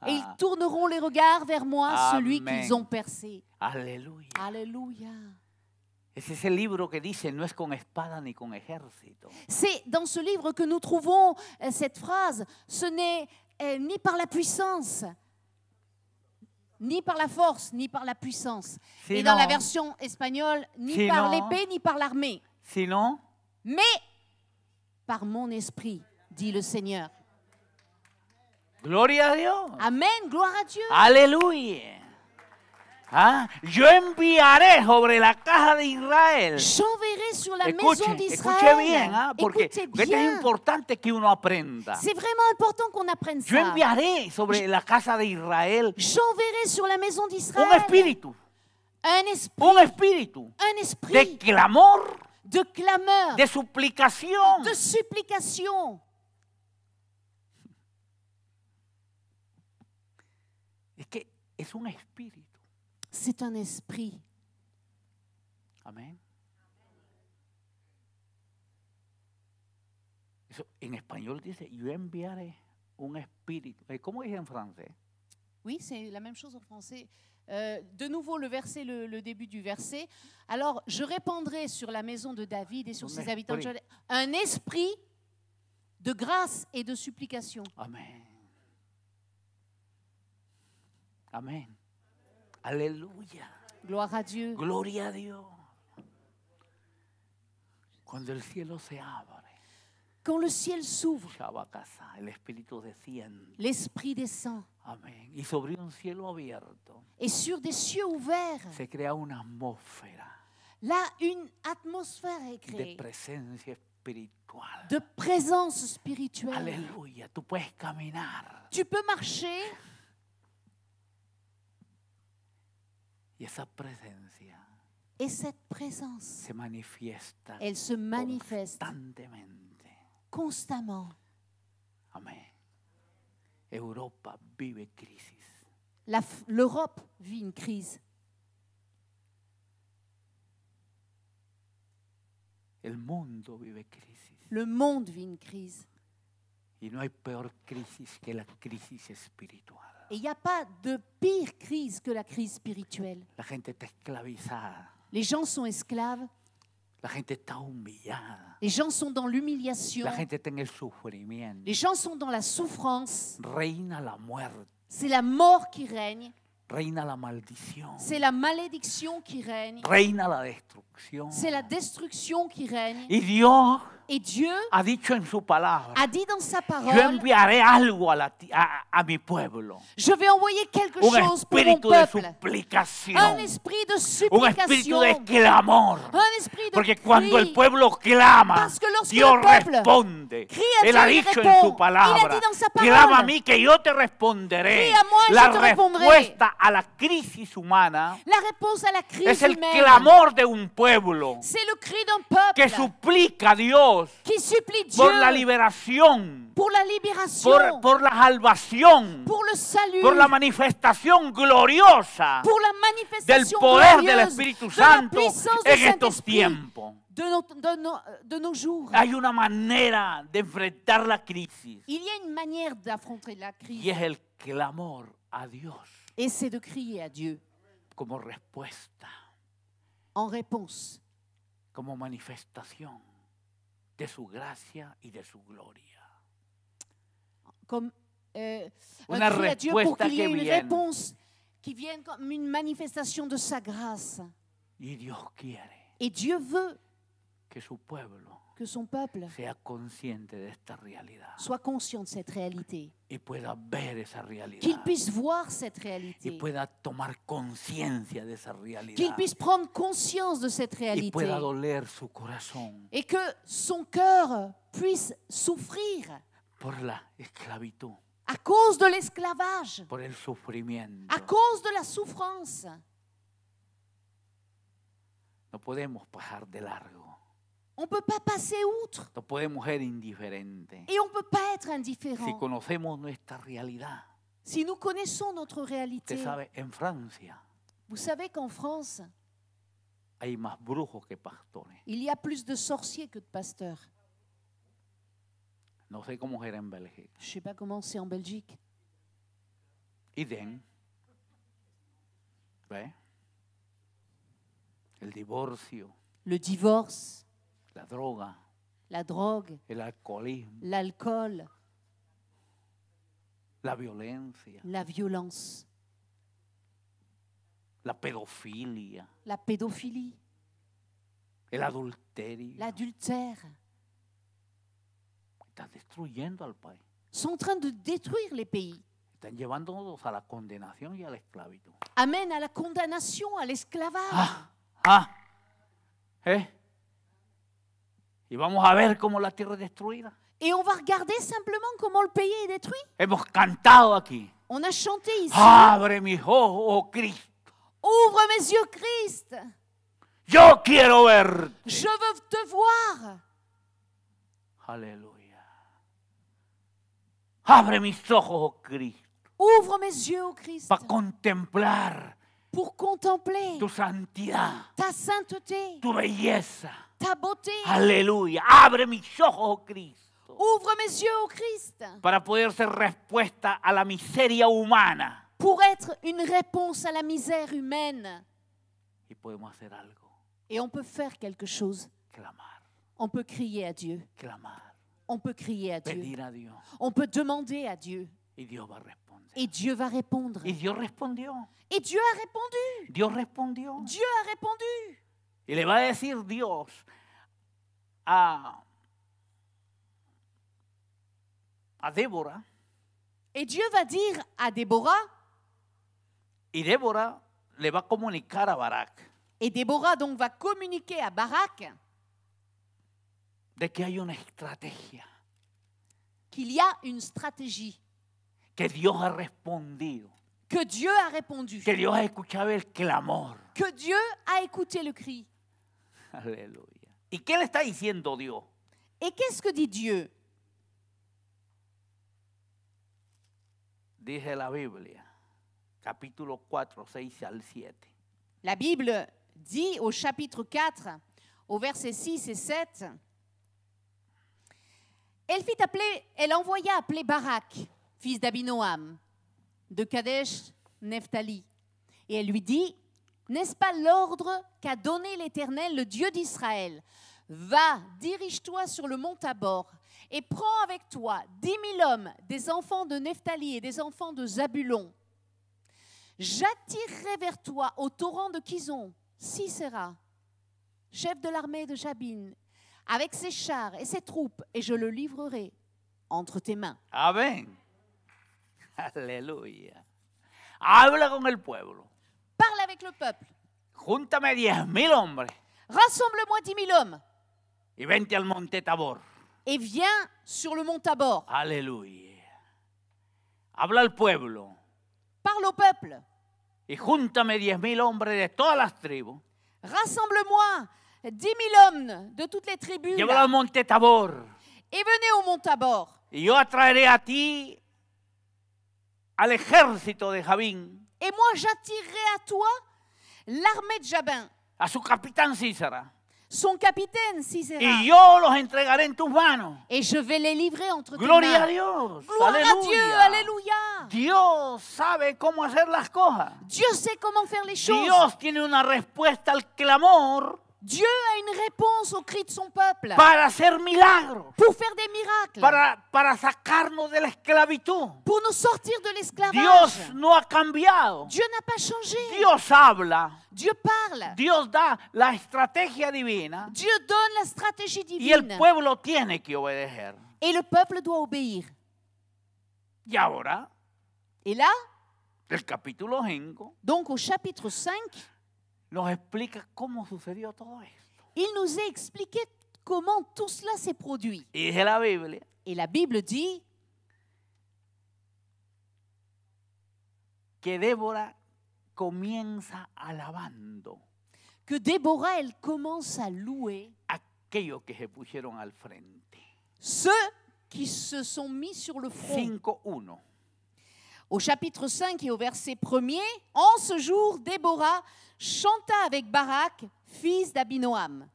Et ils tourneront les regards vers moi, celui Amen. qu'ils ont percé. Aleluya. Alléluia. Ese es el libro que dice, no es con espada ni con ejército. C'est dans ce livre que nous trouvons cette phrase. Ce n'est ni par la puissance, ni par la force, ni par la puissance. Et Sinon- dans la version espagnole, ni Sinon- par l'épée, ni par l'armée, Sino, mais par mon esprit, dit le Seigneur. gloria a Dios. Amen, gloire à Dieu. Aleluya. Ah, yo enviaré sobre la casa de Israel. J'enverrai sur la Escuche, maison escuche d'Israël. bien, ¿ah? Porque Écoutez esto es bien. importante que uno aprenda. C'est vraiment important qu'on apprenne Yo ça. enviaré sobre la casa de Israel J'enverrai sur la maison un d'Israël espíritu, un esprit, un espíritu un de esprit clamor, de clameur, de suplicación. de supplication. Es que es un espíritu. C'est un esprit. Amén. Eso, en español dice, yo enviaré un espíritu. ¿Cómo dice en francés? Oui, c'est la même chose en français. De nouveau, le verset, le début du verset. Alors, je répandrai sur la maison de David et sur Un ses habitants esprit. un esprit de grâce et de supplication. Amén. Amén. Aleluya. Gloire à Dieu. Gloria a Dios. Cuando el cielo se abre, Quand le ciel s'ouvre, Shabakasa, el Espíritu desciende. l'Esprit descend. Amén. Y sobre un cielo abierto Et sur des cieux ouverts, se crea una atmósfera là, une atmosphère est de créée presencia espiritual. de présence spirituelle. Aleluya. Tú puedes caminar Tu peux marcher y esa presencia et cette présence, se manifiesta elle se manifeste constantemente. constamment. Amén. Europa vive crisis. L'Europe vit une crise. El mundo vive crisis. Le monde vit une crise. Y no hay peor crisis que la crisis espiritual. Et il n'y a pas de pire crise que la crise spirituelle. La gente está esclavizada. Les gens sont esclaves, La gente está humillada. les gens sont dans l'humiliation, La gente está en el sufrimiento. les gens sont dans la souffrance. Reina la muerte. C'est la mort qui règne, Reina la maldición. c'est la malédiction qui règne, Reina la destrucción. c'est la destruction qui règne. Y Dios Et Dieu ha dicho en su palabra, a dit dans sa yo parole, enviaré algo a mi pueblo. je vais envoyer quelque Un chose pour mon espíritu de peuple. suplicación. Un esprit de Un espíritu supplication, de clamor. un esprit de Porque cuando el cri. pueblo clama, Parce que lorsque Dios le peuple responde. crie à Él Dieu, ha il dicho en répond. su Il a palabra, dit dans sa parole, clama a mí que yo te responderé. crie à moi, La je te répondrai. respuesta a la crisis humana La réponse à la crise es el humaine, clamor de un pueblo c'est le cri d'un peuple que suplica a Dios qui supplie Dieu por la liberación, pour la libération, por la salvación, pour le salut, por la manifestación gloriosa pour la del manifestation poder del glorieuse Espíritu de la Santo puissance du en estos Saint-Esprit tiempos. de nos jours. Hay una manera de enfrentar la crisis Il y a une manière d'affronter la crise y es el clamor a Dios et c'est de crier à Dieu como respuesta, en réponse, como manifestación de su gracia y de su gloria. comme Una un cri à Dieu pour respuesta qu'il y ait que une viene. réponse qui vienne comme une manifestation de sa grâce. Y Dios quiere Et Dieu veut que su pueblo que son peuple sea consciente de esta realidad soit conscient de cette réalité, y pueda ver esa qu'il realidad puisse voir cette y réalité, pueda tomar conciencia de esa qu'il realidad puisse prendre conscience de cette y réalité pueda doler su corazón et que son cœur puisse souffrir por la esclavitud, à cause de l'esclavage, por el sufrimiento. à cause de la souffrance. No podemos pasar de largo. On ne peut pas passer outre No podemos ser indiferentes. et on ne peut pas être Si indifférent. conocemos nuestra realidad, Si nous connaissons notre réalité, usted sabe, en Francia vous savez qu'en France, hay más brujos que pastores. il y a plus de sorciers que de pasteurs. No sé cómo era en Bélgica. Je ne sais pas comment c'est en Belgique. Idem. ¿Ve? El divorcio, Le divorce, la droga, la drogue, el alcoholismo, l'alcool, la violencia, la violence, la pedofilia, la pédophilie, el adulterio. l'adultère Están destruyendo al país. sont en train de détruire les pays. Están llevándonos a la condenación y a la esclavitud. Amènent à la condamnation, à l'esclavage. Y vamos a ver cómo la tierra es destruida. Et on va regarder simplement comment le pays est détruit. Hemos cantado aquí. On a chanté ici. Abre mis ojos, oh Cristo. Ouvre mes yeux, Christ. Yo quiero verte. Je veux te voir. Aleluya. Abre mis ojos, oh Cristo, Ouvre mes yeux, oh Christ, para contemplar pour contempler tu santidad, ta sainteté, tu belleza. ta beauté. Aleluya. Abre mis ojos, oh Cristo, Ouvre mes yeux au Christ para poder ser respuesta a la miseria humana. pour être une réponse à la misère humaine. Y podemos hacer algo. Et on peut faire quelque chose. Clamar, On peut crier à Dieu. clamar, On peut crier à Dieu. pedir a Dios. On peut demander à Dieu. Y Dios va a responder. Et Dieu va répondre. Y Dios respondió. Et Dieu a répondu. Dios respondió. Dieu a répondu. Y le va a decir Dios a Débora. Et Dieu va dire à Déborah, Y Débora le va a comunicar a Barak et Déborah donc va communiquer à Barak de que hay una estrategia, qu'il y a une stratégie, que Dios ha respondido, que Dieu a répondu, que Dios ha escuchado el clamor. que Dieu a écouté le cri. Aleluya. ¿Y qué le está diciendo Dios? Et qu'est-ce que dit Dieu? Dice la Biblia, capítulo 4, 6 al 7. La Bible dit au chapitre 4, au verset 6 et 7, elle envoya appeler Barak, fils d'Abinoam, de Kadesh Nephtali. Et elle lui dit, n'est-ce pas l'ordre qu'a donné l'Éternel, le Dieu d'Israël? Va, dirige-toi sur le mont Tabor et prends avec toi 10 000 hommes, des enfants de Nephtali et des enfants de Zabulon. J'attirerai vers toi au torrent de Kison, Sisera, chef de l'armée de Jabin, avec ses chars et ses troupes, et je le livrerai entre tes mains. Amén. Aleluya. Habla con el pueblo. Parle avec le peuple. Júntame 10,000 hombres Rassemble-moi 10 000 hommes y vente al monte Tabor. et viens sur le mont Tabor. Aleluya. Habla al pueblo Parle au peuple. y júntame 10,000 hombres de todas las tribus. Rassemble-moi 10 000 hommes de toutes les tribus Llévalo là, al monte Tabor. et venez au mont Tabor. Y yo atraeré a ti al ejército de Jabín, Et moi, j'attirerai à toi l'armée de Jabin, a su capitán Císara. son capitaine Sisera, Y yo los entregaré en tus manos. et je vais les livrer entre tes Gloria a mains. Dios. Gloire à Dieu, alléluia. Dios sabe cómo hacer las cosas. Dieu sait comment faire les choses. Dios tiene una respuesta al clamor Dieu a une réponse au cri de son peuple para hacer milagros, pour faire des miracles, para sacarnos de la esclavitud. pour nous sortir de l'esclavage. Dios no ha cambiado. Dieu n'a pas changé. Dios habla. Dieu parle. Dios da la estrategia divina Dieu donne la stratégie y el divine. pueblo tiene que obedecer. Et le peuple doit obéir. Y ahora, Et là, el capítulo 5 donc au chapitre 5, nos explica cómo sucedió todo esto. il nous a expliqué comment tout cela s'est produit. Y dice la Biblia Et la Bible dit que Débora comienza alabando que Déborah, elle commence à louer a aquellos que se pusieron al frente. ceux qui se sont mis sur le front. 5:1. Au chapitre 5 et au verset 1er, en ce jour, Déborah chanta avec Barak, fils d'Abinoam.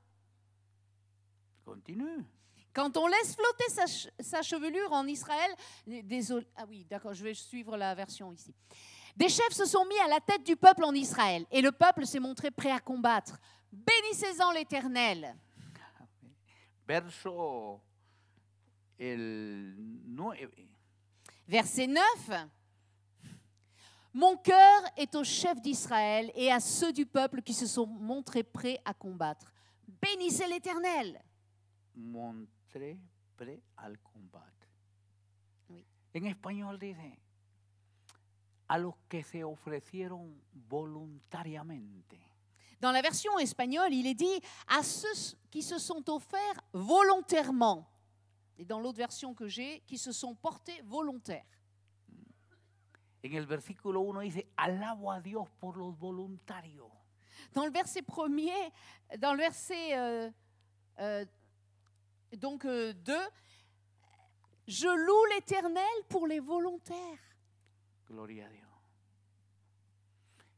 Continúe. Quand on laisse flotter sa chevelure en Israël, désolé, ah oui, d'accord, je vais suivre la version ici. Des chefs se sont mis à la tête du peuple en Israël, et le peuple s'est montré prêt à combattre. Bénissez-en l'Éternel. Verso el 9. Verset 9. Mon cœur est aux chefs d'Israël et à ceux du peuple qui se sont montrés prêts à combattre. Bénissez l'Éternel. Montré pre al combate. Oui. En español dice, a los que se ofrecieron voluntariamente. Dans la version espagnole, il est dit à ceux qui se sont offerts volontairement. Et dans l'autre version que j'ai, qui se sont portés volontaires. En el versículo 1 dice, alabo a Dios por los voluntarios. Dans le verset premier, dans le verset 2, je loue l'Éternel pour les volontaires. Gloria a Dios.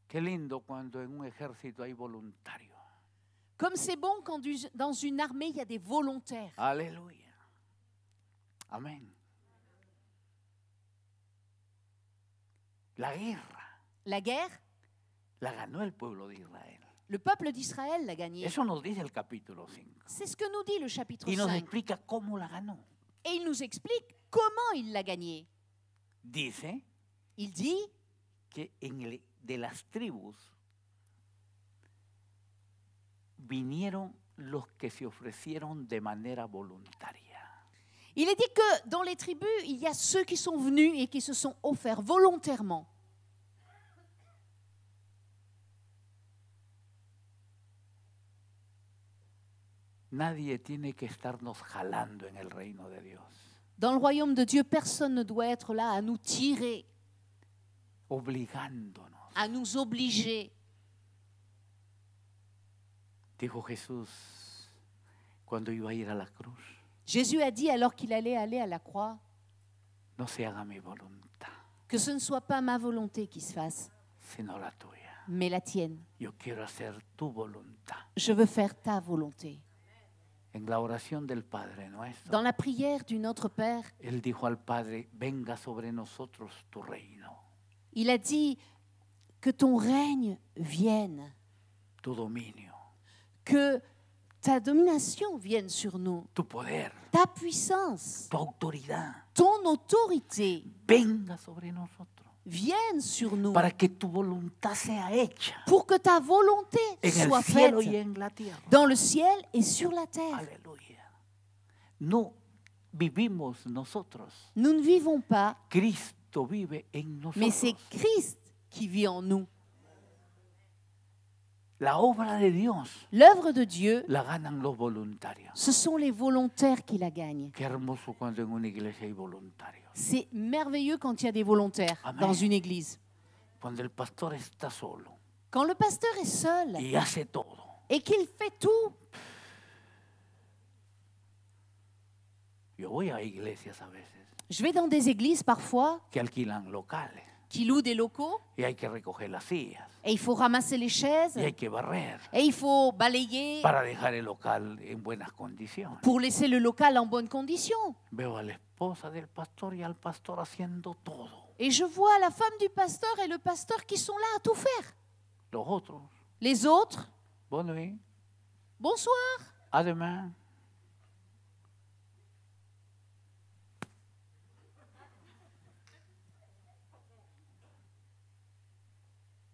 Qué lindo cuando en un ejército hay voluntarios. Comme c'est bon quand dans une armée, il y a des volontaires. Aleluya. Amén. La guerra La guerre, la ganó el pueblo de Israel. le peuple d'Israël l'a gagnée. Eso nos dice el capítulo 5. C'est ce que nous dit le chapitre Y nos 5. explica cómo la ganó. Et il nous explique comment il l'a gagnée. Dice Il dit que de las tribus vinieron los que se ofrecieron de manera voluntaria. Il est dit que dans les tribus, il y a ceux qui sont venus et qui se sont offerts volontairement. Nadie tiene que estarnos jalando en el reino de Dios, Dans le royaume de Dieu, personne ne doit être là à nous tirer, obligándonos. à nous obliger. Dijo Jesús cuando iba a ir a la cruz, Jésus a dit alors qu'il allait aller à la croix no se haga mi voluntad, que ce ne soit pas ma volonté qui se fasse, sino la tuya. mais la tienne. Yo quiero hacer tu voluntad. Je veux faire ta volonté. En la oración del Padre nuestro, Dans la prière du Notre Père, Él dijo al Padre, venga sobre nosotros tu reino, il a dit que ton règne vienne, tu dominio, que ta domination vienne sur nous, tu poder, ta puissance, tu autoridad, ton autorité venga sobre nosotros, vienne sur nous, para que tu voluntad sea hecha pour que ta volonté en el soit cielo y faite en la tierra. dans le ciel et sur la terre. Aleluya. No vivimos nosotros, Nous ne vivons pas, Cristo vive en mais c'est nosotros. Christ qui vit en nous. La obra de Dios L'œuvre de Dieu, la ganan los voluntarios. ce sont les volontaires qui la gagnent. Qué hermoso cuando en una iglesia hay voluntarios. C'est merveilleux quand il y a des volontaires Amen. dans une église. Cuando el pastor está solo Quand le pasteur est seul y hace todo. et qu'il fait tout, Yo voy a iglesias a veces je vais dans des églises parfois que alquilan locales qui louent des locaux y hay que recoger las sillas et il faut ramasser les chaises y hay que barrer et il faut balayer para dejar el local en buenas condiciones. pour laisser le local en bonne condition. Veo a la esposa del pastor y al pastor haciendo todo. Et je vois la femme du pasteur et le pasteur qui sont là à tout faire. Los otros, Les autres, bonne nuit, bonsoir. à demain.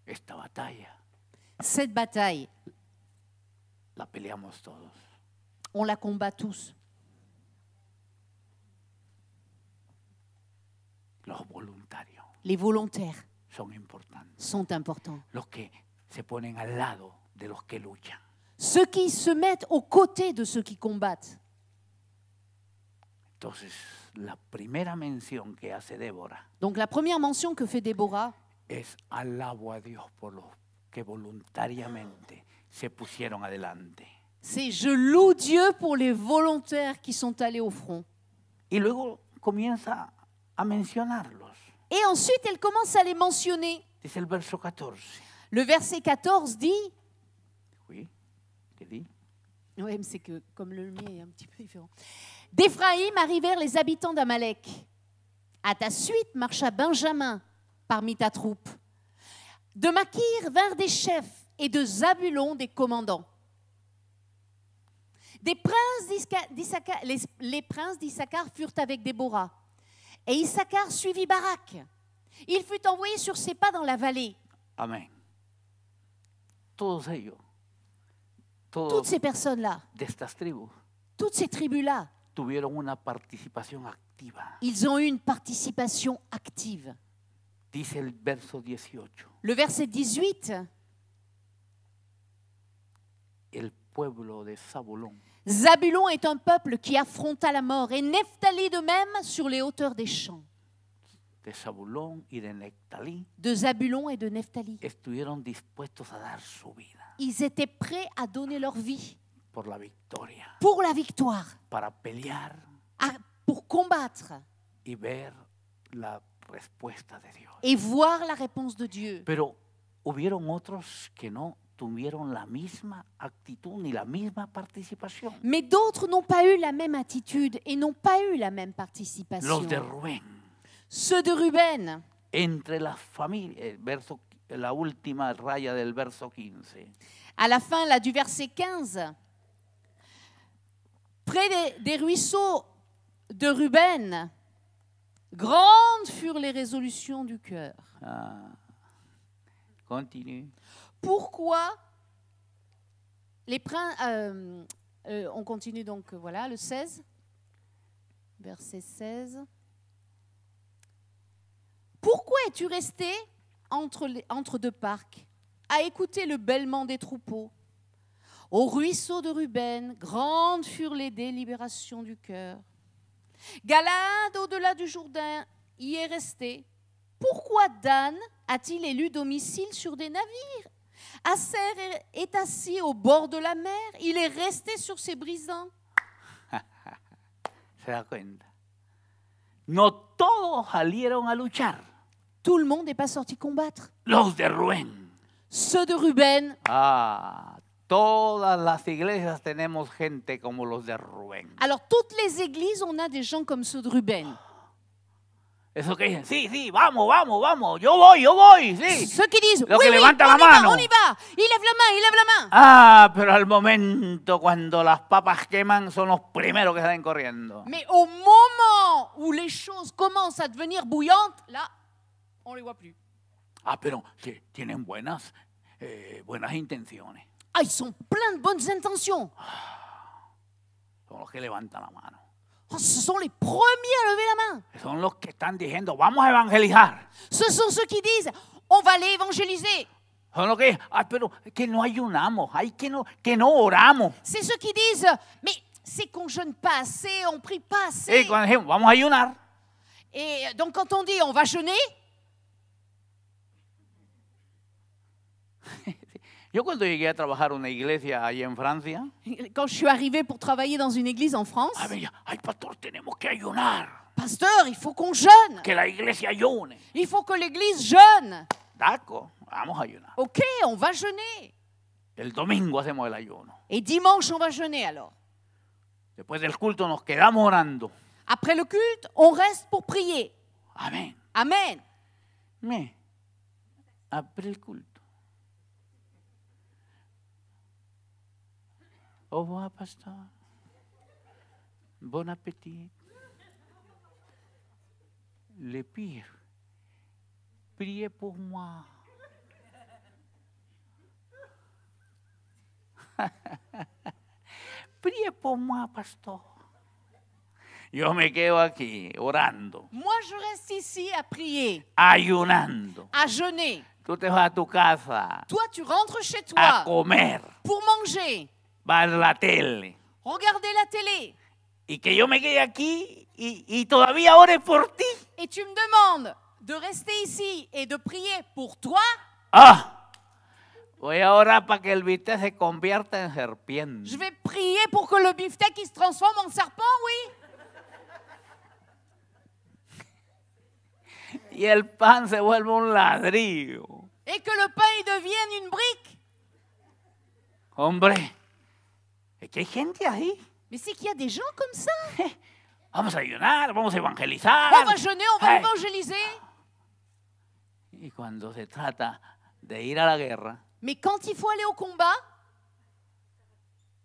Esta batalla Cette bataille, la peleamos todos. on la combat tous. Los voluntarios Les volontaires son importantes. sont importants. Los que se ponen al lado de los que luchan. Ceux qui se mettent aux côtés de ceux qui combattent. Entonces, la primera mención que hace Débora Donc la première mention que fait Déborah, es alabo a Dios por los que voluntariamente se pusieron adelante. c'est je loue Dieu pour les volontaires qui sont allés au front. Y luego comienza a mencionarlos. Et ensuite, elle commence à les mentionner. Dice el verso 14. Le verset 14 dit, Oui, ¿qué di? oui, mais c'est que comme le mien est un petit peu différent. D'Éphraïm arrivèrent les habitants d'Amalek. À ta suite marcha Benjamin parmi ta troupe. De Makir vinrent des chefs et de Zabulon des commandants. Des princes d'Issachar, les princes d'Issachar furent avec Déborah. Et Issachar suivit Barak. Il fut envoyé sur ses pas dans la vallée. Amén. Todos ellos, Toutes todos ces personnes-là, de estas tribus, toutes ces tribus-là, tuvieron una participación activa. ils ont eu une participation active. Dice el verso 18. Le verset 18, El pueblo de Zabulón Zabulon est un peuple qui affronta la mort, et Nephtali de même sur les hauteurs des champs. de Zabulón y de Nectalí De Zabulon et de Nephtali. estuvieron dispuestos a dar su vida Ils étaient prêts à donner leur vie por la victoria, pour la victoire, para pelear pour combattre y ver la respuesta de Dios. et voir la réponse de Dieu. Pero hubieron otros que no tuvieron la misma actitud ni la misma participación. Mais d'autres n'ont pas eu la même attitude et n'ont pas eu la même participation. Los de Rubén. Ceux de Ruben, Entre las familias, la última raya del verso 15. à la fin là, du verset 15, près des ruisseaux de Ruben, grandes furent les résolutions du cœur. Continue. Pourquoi on continue donc, voilà, le 16, verset 16. Pourquoi es-tu resté entre deux parcs, à écouter le bêlement des troupeaux? Au ruisseau de Ruben, grandes furent les délibérations du cœur. Galade, au-delà du Jourdain, y est resté. Pourquoi Dan a-t-il élu domicile sur des navires? Aser est assis au bord de la mer, il est resté sur ses brisants. ¿Se da cuenta? No todos salieron a luchar. Tout le monde n'est pas sorti combattre. Los de Rubén. Ceux de Ruben, Todas las iglesias tenemos gente como los de Rubén. alors toutes les églises, on a des gens comme ceux de Ruben. Eso que dicen, sí, vamos, vamos, vamos, yo voy, sí. Ceux qui disent, Lo oui, que oui, levanta la mano. on y va, il lève la main. Pero al momento cuando las papas queman son los primeros que salen corriendo. Mais au moment où les choses commencent à devenir bouillantes, là, on ne les voit plus. Pero sí, tienen buenas intenciones. Ah, ils sont pleins de bonnes intentions. Son los que levantan la mano. Oh, ce sont les premiers à lever la main. Son los que están diciendo, vamos a evangelizar. Ce sont ceux qui disent, on va aller évangéliser. Son los que, pero que no ayunamos, que no oramos. C'est ceux qui disent, mais c'est qu'on jeûne pas assez, on prie pas assez. Y cuando decimos, vamos a ayunar, Et donc quand on dit, on va jeûner, yo cuando llegué a trabajar en una iglesia allá en Francia, quand je suis arrivée pour travailler dans une église en France, ay pastor, tenemos que ayunar, pasteur, il faut qu'on jeûne. que la iglesia ayune. Il faut que l'église jeûne. D'accord, vamos a ayunar. Ok, on va jeûner. El domingo hacemos el ayuno. Et dimanche, on va jeûner alors. Después del culto nos quedamos orando. Après le culte, on reste pour prier. Amén. Amen. Après el culto. Au revoir, pasteur. Bon appétit. Le pire, priez pour moi. Priez pour moi, pastor. Yo me quedo aquí orando, Moi, je reste ici à prier, ayunando. à jeûner. Tú te vas a tu casa Toi, tu rentres chez a toi comer, pour manger, vas a la tele. regarder la télé. Y que yo me quede aquí y todavía ore por ti. Et tu me demandes de rester ici et de prier pour toi. Voy a orar para que el bistec se convierta en serpiente. Je vais prier pour que le beefsteak il se transforme en serpent, oui. Y el pan se vuelve un ladrillo. Et que le pain il devienne une brique. Hombre, es que hay gente así. Mais c'est qu'il y a des gens comme ça. Vamos a ayunar, vamos a evangelizar. On va jeûner, on va évangéliser. Y cuando se trata de ir a la guerra, Mais quand il faut aller au combat,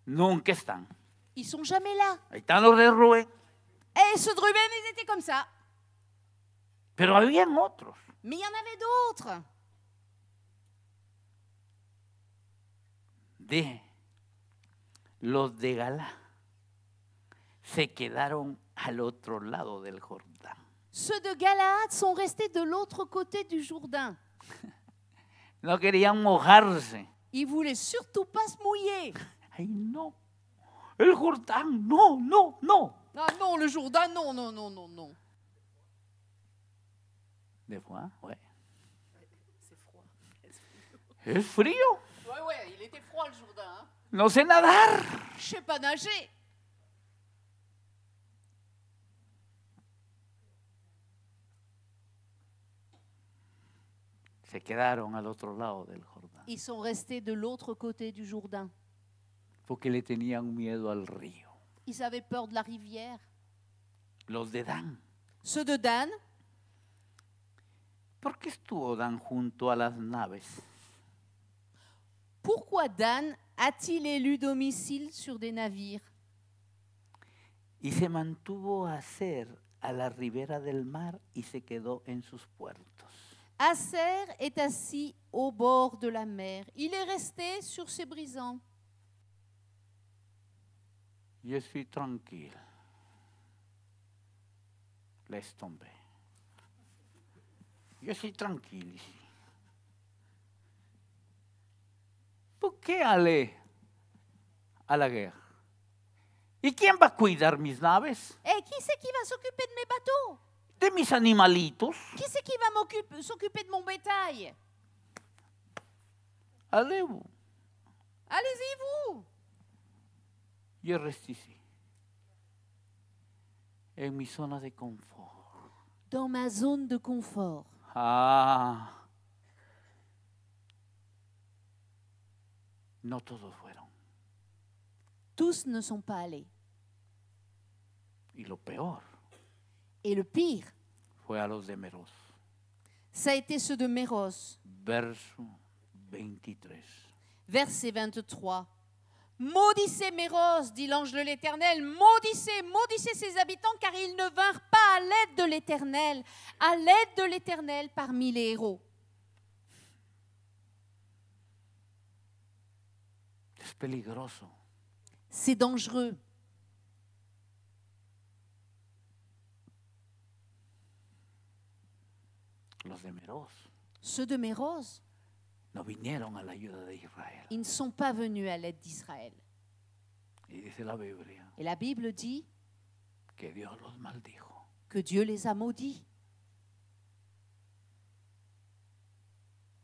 nunca están. ils sont jamais là. Ahí están los de Rubén, Et ceux de Ruben, ils étaient comme ça. pero habían otros. Mais il y en avait d'autres. Los de Galá se quedaron al otro lado del Jordán. Ceux de Galaad sont restés de l'autre côté du Jourdain. No querían mojarse. Ils voulaient surtout pas se mouiller. Ay, no. El Jordán, no. Ah non, le Jourdain, non. Des fois, ouais. C'est froid. Es frío. Ouais, il était froid le Jourdain. Hein. No sé nadar. Je sais pas nager. Se quedaron al otro lado del Jordán. Ils sont restés de l'autre côté du Jourdain. Porque le tenían miedo al río. Ils avaient peur de la rivière. Los de Dan. Ceux de Dan, ¿Por qué estuvo Dan junto a las naves? pourquoi Dan a-t-il élu domicile sur des navires Y se mantuvo a hacer a la ribera del mar y se quedó en sus puertos. Aser est assis au bord de la mer. Il est resté sur ses brisants. Je suis tranquille. Laisse tomber. Je suis tranquille ici. ¿Por qué aller a la guerra? ¿Y quién va a cuidar mis naves? Et qui c'est qui va s'occuper de mes bateaux? ¿De mis animalitos? Qui c'est qui va s'occuper de mon bétail? Allez-vous. Allez-y, vous. Je reste ici. En mi zona de confort. Dans ma zone de confort. Ah. No todos fueron. Tous ne sont pas allés. Y lo peor Et le pire, fue a los de Meroz. ça a été ceux de Méros. Verso 23. Verset 23. Maudissez Méros, dit l'ange de l'Éternel. Maudissez, maudissez ses habitants, car ils ne vinrent pas à l'aide de l'Éternel, à l'aide de l'Éternel parmi les héros. Es peligroso. C'est dangereux. Los de Meroz Ceux de Méros, no vinieron a la ayuda de Israel. ils ne sont pas venus à l'aide d'Israël. Y dice la Biblia Et la Bible dit que Dios los maldijo. que Dieu les a maudits.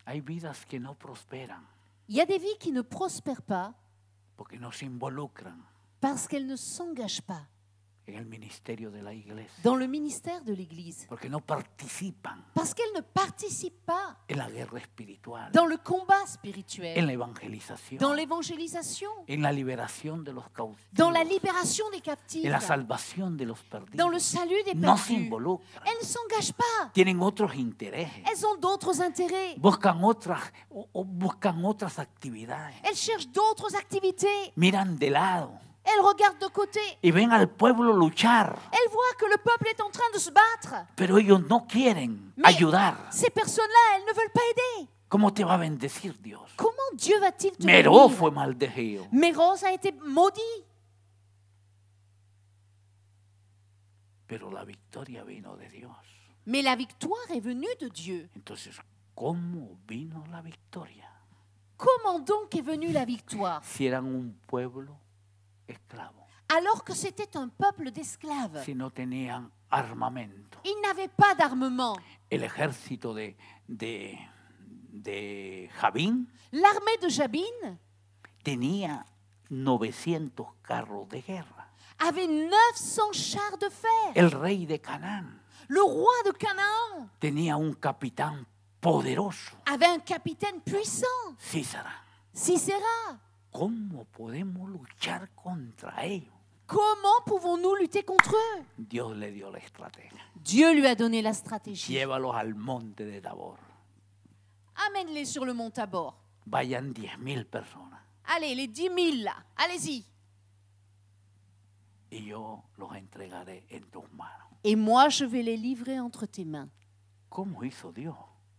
Hay vidas que no prosperan Il y a des vies qui ne prospèrent pas porque no se involucran parce qu'elles ne s'engagent pas en el ministerio de la iglesia, dans le ministère de l'Église, porque no participan parce qu'elles ne participent pas en la guerra espiritual, dans le combat en spirituel, la evangelización, dans l'évangélisation, en la liberación de los dans la cautivos, libération des captifs, en la salvación de los perdidos. dans le salut des No se perdus. involucran, Elles ne s'engagent pas. tienen otros intereses, Elles ont d'autres intérêts. buscan otras actividades, Elles cherchent d'autres activités. miran de lado Elles regardent de côté. y ven al pueblo luchar, Elles voient que le peuple est en train de se battre. pero ellos no quieren Mais ayudar. ces personnes-là, elles ne veulent pas aider. ¿Cómo te va a bendecir Dios? Comment Dieu va-t-il te Meroz bénir? fue maldecido. Méros a été maudit. Pero la victoria vino de Dios. Mais la victoire est venue de Dieu. Entonces, ¿cómo vino la victoria? Comment donc est venue la victoire? Si eran un pueblo esclavo, Alors que c'était un peuple d'esclaves. si no tenían armamento. Ils n'avaient pas d'armement. El ejército de Jabín L'armée de Jabin tenía 900 carros de guerra. avait 900 chars de fer. El rey de Canaán Le roi de Canaan tenía un capitán poderoso, avait un capitaine puissant, Císara. Sisera. ¿Cómo podemos luchar contra ellos? Comment pouvons-nous lutter contre eux? Dios le dio la estrategia. Dieu lui a donné la stratégie. Llévalos al monte de Tabor. Amène-les sur le mont Tabor. Vayan 10,000 personas Allez, les 10 000 là, allez-y. y yo los entregaré en tus manos. Et moi, je vais les livrer entre tes mains. ¿Cómo hizo Dios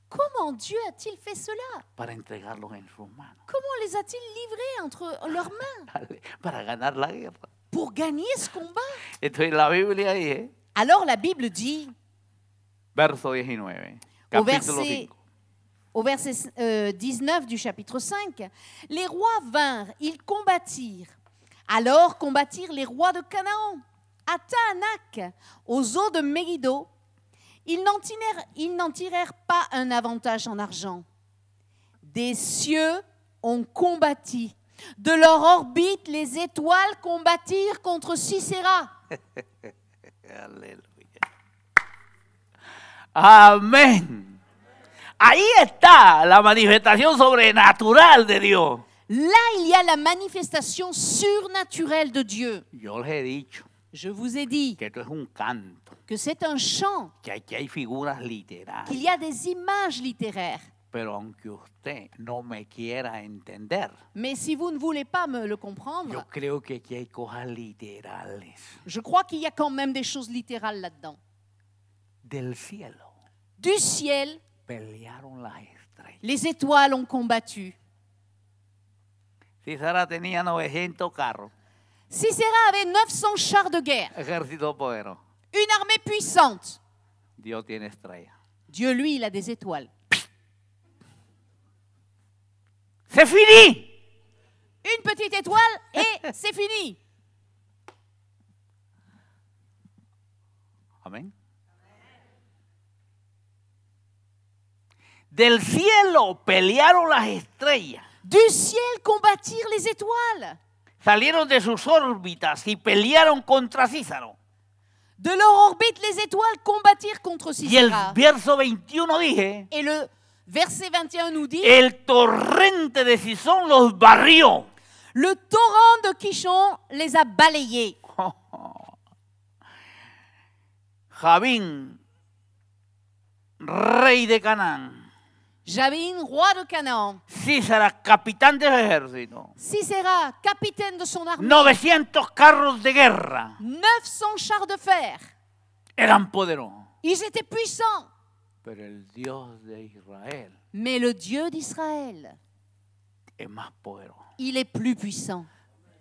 Comment Dieu a-t-il fait cela? para entregarlos en sus manos? Comment les a-t-il livrés entre leurs mains Para ganar la guerra. pour gagner ce combat? Entonces la Biblia dice, Alors la Bible dit, verso 19, au capítulo verset, 5. au verset 19 du chapitre 5, les rois vinrent, ils combattirent. Alors combattirent les rois de Canaan, à Taanac, aux eaux de Megiddo. Ils n'en tirèrent pas un avantage en argent. Des cieux ont combattu. De leur orbite, les étoiles combattirent contre Sisera. Aleluya. Amén. Ahí está la manifestación sobrenatural de Dios. Là, il y a la manifestation surnaturelle de Dieu. Yo les he dicho Je vous ai dit que esto es un canto, que c'est un chant, que aquí hay figuras literales. qu'il y a des images littéraires. Pero aunque usted no me quiera entender, Mais si vous ne voulez pas me le comprendre, yo creo que aquí hay cosas literales je crois qu'il y a quand même des choses littérales là-dedans. del cielo. Du ciel, Pelearon las estrellas. les étoiles ont combattu. Sisera tenía 900 carros, Sisera avait 900 chars de guerre, ejército poderoso. une armée puissante. Dios tiene estrellas. Dieu, lui, il a des étoiles. ¡Se finí! Une petite étoile et c'est fini. Amén. Del cielo pelearon las estrellas. Du ciel combattirent les étoiles. Salieron de sus órbitas y pelearon contra Císaro. De leur orbite, les étoiles combattirent contre Y el Sisera. verso 21 dije, Et le verset 21 nous dit, el torrente de Sisón los barrió. le torrent de Kishon les a balayés. Javín, rey de Canaán. Jabin, roi de Canaan. Císara, capitán del ejército. Sisera, capitaine de son armée. 900 carros de guerra. 900 chars de fer. Eran poderosos. Ils étaient puissants. Pero el Dios de Israel Mais le Dieu d'Israël, es más poderoso. il est plus puissant.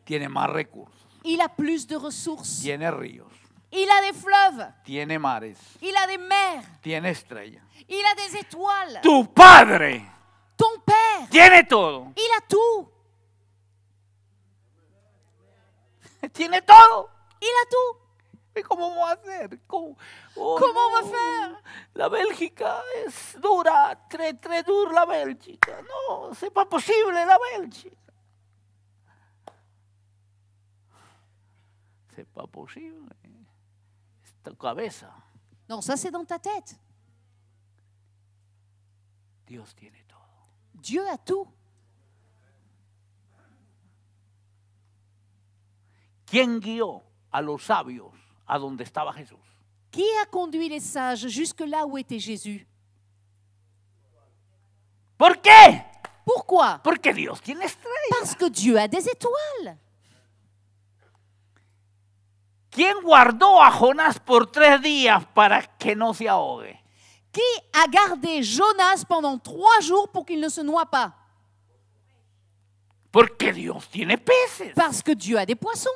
Tiene más recursos. Il a plus de ressources. Tiene ríos. Il a des fleuves. Tiene mares. Il a des mers. Tiene estrellas. Il a des étoiles. Tu padre Ton père, tiene todo. il a tout. Tiene todo. Il a tout. ¿Y cómo vamos a hacer? ¿Cómo va a hacer? La Bélgica es dura, très dura la Bélgica. No, c'est pas posible la Bélgica. C'est pas posible. Es tu cabeza. Non, ça c'est dans ta tête. Dios tiene todo. Dieu a tout. ¿Quién guió a los sabios a donde estaba Jesús? Qui a conduit les sages jusque là où était Jésus? ¿Por qué? Pourquoi? Porque Dios tiene estrellas. Parce que Dieu a des étoiles. ¿Quién guardó a Jonás por 3 días para que no se ahogue? Qui a gardé Jonas pendant 3 jours pour qu'il ne se noie pas? Porque Dios tiene peces. Parce que Dieu a des poissons.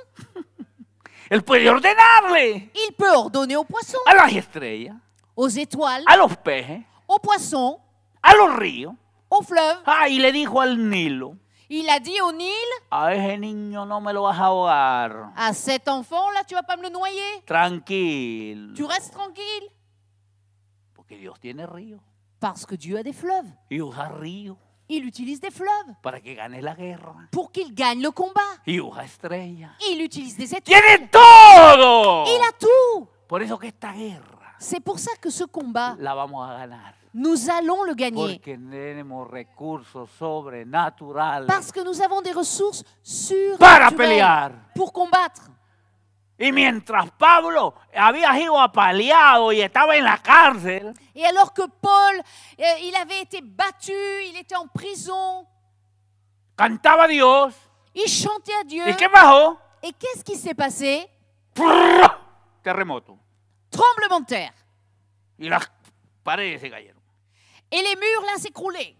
Él puede ordenarle Il peut ordonner aux poissons, a las estrellas, aux étoiles, a los peces, aux poissons, a los ríos. aux fleuves. Ah, y le dijo al Nilo, Il a dit au Nil, a ese niño no me lo vas a ahogar. à cet enfant-là, tu vas pas me le noyer. Tranquilo. Tu restes tranquille. Porque Dios tiene ríos. Parce que Dieu a des fleuves. Y usa ríos Il utilise des fleuves para que gane la guerra. pour qu'il gagne le combat. Y usa estrellas. Il utilise des étoiles. ¡Tiene todo! Il a tout. Por eso que esta guerra C'est pour ça que ce combat, la vamos a ganar. nous allons le gagner. Porque tenemos recursos sobrenaturales Parce que nous avons des ressources para surnaturelles pelear. pour combattre. Y mientras Pablo había sido apaleado y estaba en la cárcel, Et alors que Paul, il avait été battu, il était en prison, cantaba a Dios. il chantait à Dieu. ¿Y qué pasó? Et qu'est-ce qui s'est passé? ¡Prrr! Terremoto. Tremblement de terre. Y las paredes se cayeron. Et les murs là s'écroulaient.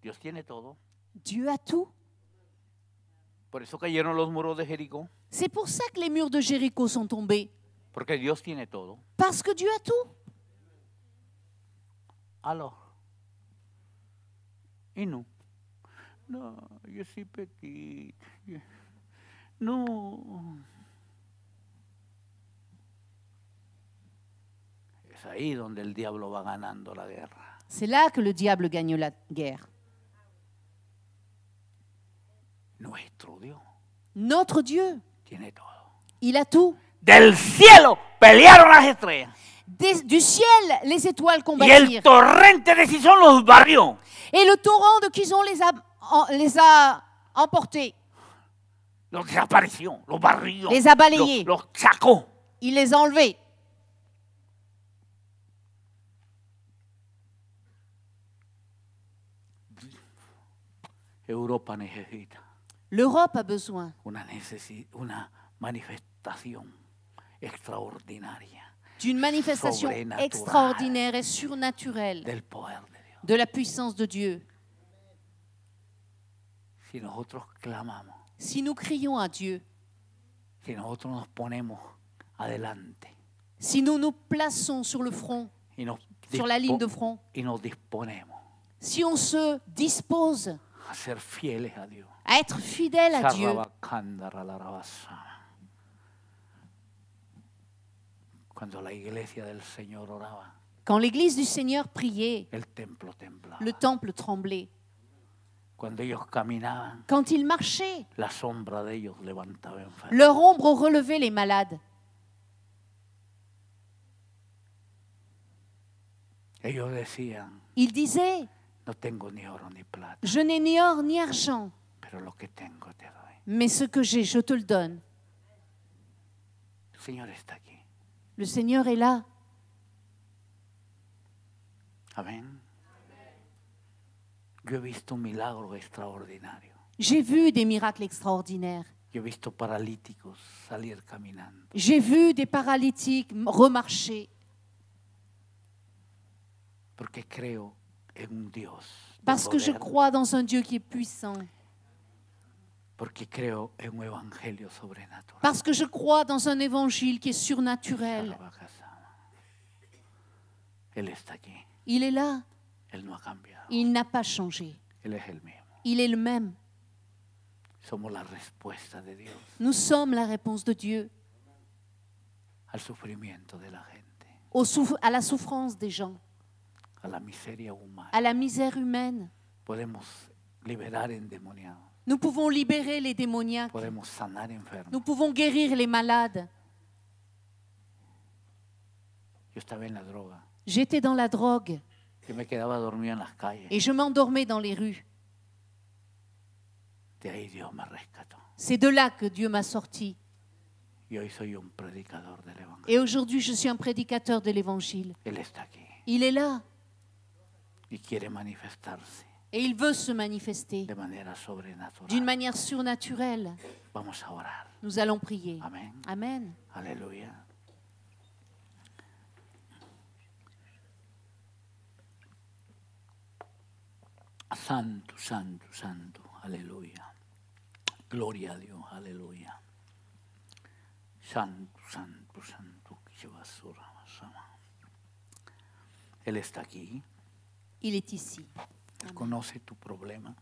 Dios tiene todo. Dieu a tout. Por eso cayeron los muros de Jericó. C'est pour ça que les murs de Jéricho sont tombés. Porque Dios tiene todo. Parce que Dieu a tout. Aló. Y no. No, yo soy petit. No. Es ahí donde el diablo va ganando la guerra. C'est là que le diable gagne la guerre. Nuestro Dios Notre Dieu, tiene todo. il a tout. Del cielo pelearon las estrellas. Du ciel, les étoiles Y el combattirent. torrente de Sison los barrió. Et le torrent de Kison les a emportés. Los desapareció, los barrió. Les a balayés. Los sacó. Il les a enlevés. Europa necesita L'Europe a besoin una manifestación extraordinaria d'une manifestation Sobrenatural. extraordinaire et surnaturelle del poder de Dios. de la puissance de Dieu. Si nosotros clamamos, Si nous crions à Dieu, si nosotros nos ponemos adelante si nous nous plaçons sur le front, y nos, sur la ligne de front, y nos disponemos si on se dispose a ser fieles a Dios. à être fidèle à Dieu, Cuando la iglesia del Señor oraba, quand l'église du Seigneur priait, el templo temblaba. le temple tremblait. Cuando ellos caminaban, Quand ils marchaient, la sombra de ellos levantaba enfermos. leur ombre relevait les malades. Ellos decían, Ils disaient, no tengo ni oro ni plata, je n'ai ni or ni argent, pero lo que tengo te doy. mais ce que j'ai, je te le donne. El Señor está aquí. Le Seigneur est là. Amén. Yo he visto un milagro extraordinario. J'ai vu des miracles extraordinaires. Yo he visto paralíticos salir caminando. J'ai vu des paralytiques remarcher Porque creo en un Dios de parce que je poder, crois dans un Dieu qui est puissant, porque creo en un evangelio sobrenatural. parce que je crois dans un évangile qui est surnaturel. Él está aquí. Il est là, Él no ha cambiado. il n'a pas changé. Él es el mismo. Il est le même. Somos la respuesta de Dios Nous sommes la réponse de Dieu al sufrimiento de la gente, à la souffrance des gens, a la miseria humana. à la misère humaine. Podemos liberar endemoniados. Nous pouvons libérer les démoniaques. Podemos sanar enfermos. Nous pouvons guérir les malades. Yo estaba en la droga. J'étais dans la drogue Yo me quedaba dormido en las calles. et je m'endormais dans les rues. De ahí Dios me rescató. C'est de là que Dieu m'a sorti. Y hoy soy un predicador del evangelio. Et aujourd'hui, je suis un prédicateur de l'Évangile. Él está aquí Il est là y quiere manifestarse et il veut se manifester de manera sobrenatural. d'une manière surnaturelle. Vamos a orar. Nous allons prier. Amén. Amen. Aleluya. Santo, santo, santo. Aleluya. Gloria a Dios. Aleluya. Santo, santo, santo. Él está aquí. Il est ici. Él conoce tu problema.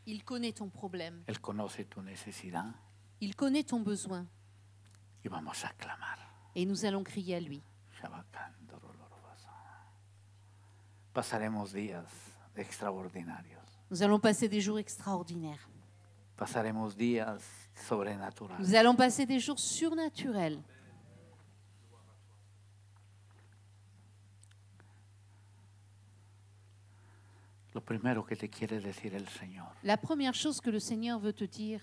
Il connaît ton problème. Él conoce tu necesidad. Il connaît ton besoin. Y vamos a clamar. Et nous allons crier à lui. Pasaremos días extraordinarios. Nous allons passer des jours extraordinaires. Pasaremos días sobrenaturales. Nous allons passer des jours surnaturels. Lo primero que te quiere decir el Señor, La première chose que le Seigneur veut te dire,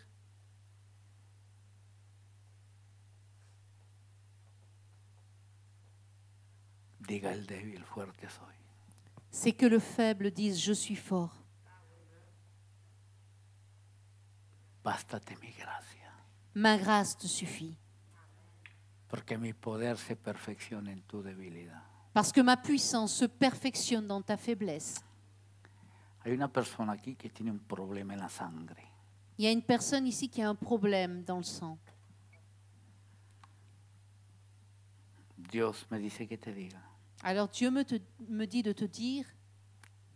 diga el débil, fuerte soy. c'est que le faible dise « Je suis fort ». Bástate mi gracia, Ma grâce te suffit. porque mi poder se perfecciona en tu debilidad. Parce que ma puissance se perfectionne dans ta faiblesse. Hay una persona aquí que tiene un problema en la sangre. Il y a une personne ici qui a un problème dans le sang. Dios me dice que te diga Alors Dieu me dit de te dire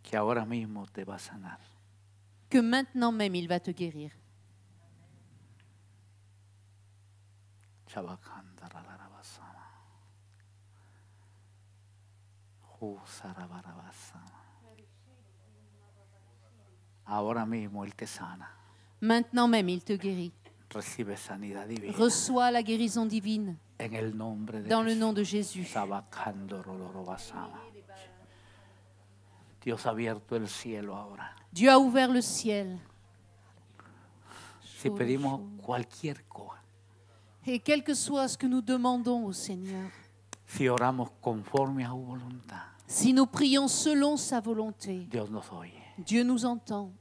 que ahora mismo te va a sanar. que maintenant même il va te guérir. Ahora mismo Él te sana. Maintenant même il te guérit. Recibe sanidad divina. Reçois la guérison divine. En el nombre de Dans le Jesús. nom de Jésus. Sabacandorolorobasama. Dios ha abierto el cielo ahora. Dieu a ouvert le ciel. Si pedimos cualquier cosa, Et quel que soit ce que nous demandons au Seigneur, si oramos conforme a su voluntad, si nous prions selon sa volonté, Dios nos oye. Dieu nous entend.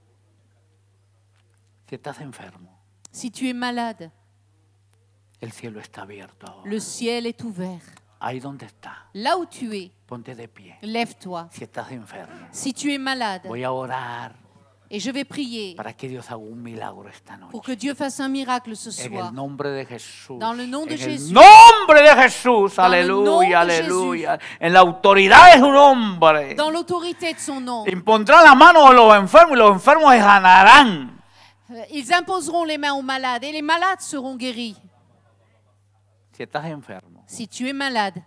Si estás enfermo, Si tu es malade, el cielo está abierto ahora. le ciel est ouvert. Ahí donde está, Là où tu es, ponte de pie. lève-toi. Si estás enfermo, Si tu es malade, voy a orar et je vais prier para que Dios haga un milagro esta noche. pour que Dieu fasse un miracle ce En soir. el nombre de Jesús. Dans le nom de en Jésus. el nombre de Jesús. Dans le nom Aleluya, de aleluya. En la autoridad de su nombre. Dans l'autorité de son nom, Impondrán la mano a los enfermos y los enfermos se sanarán. ils imposeront les mains aux malades et les malades seront guéris. Si estás enfermo, Si tu es malade,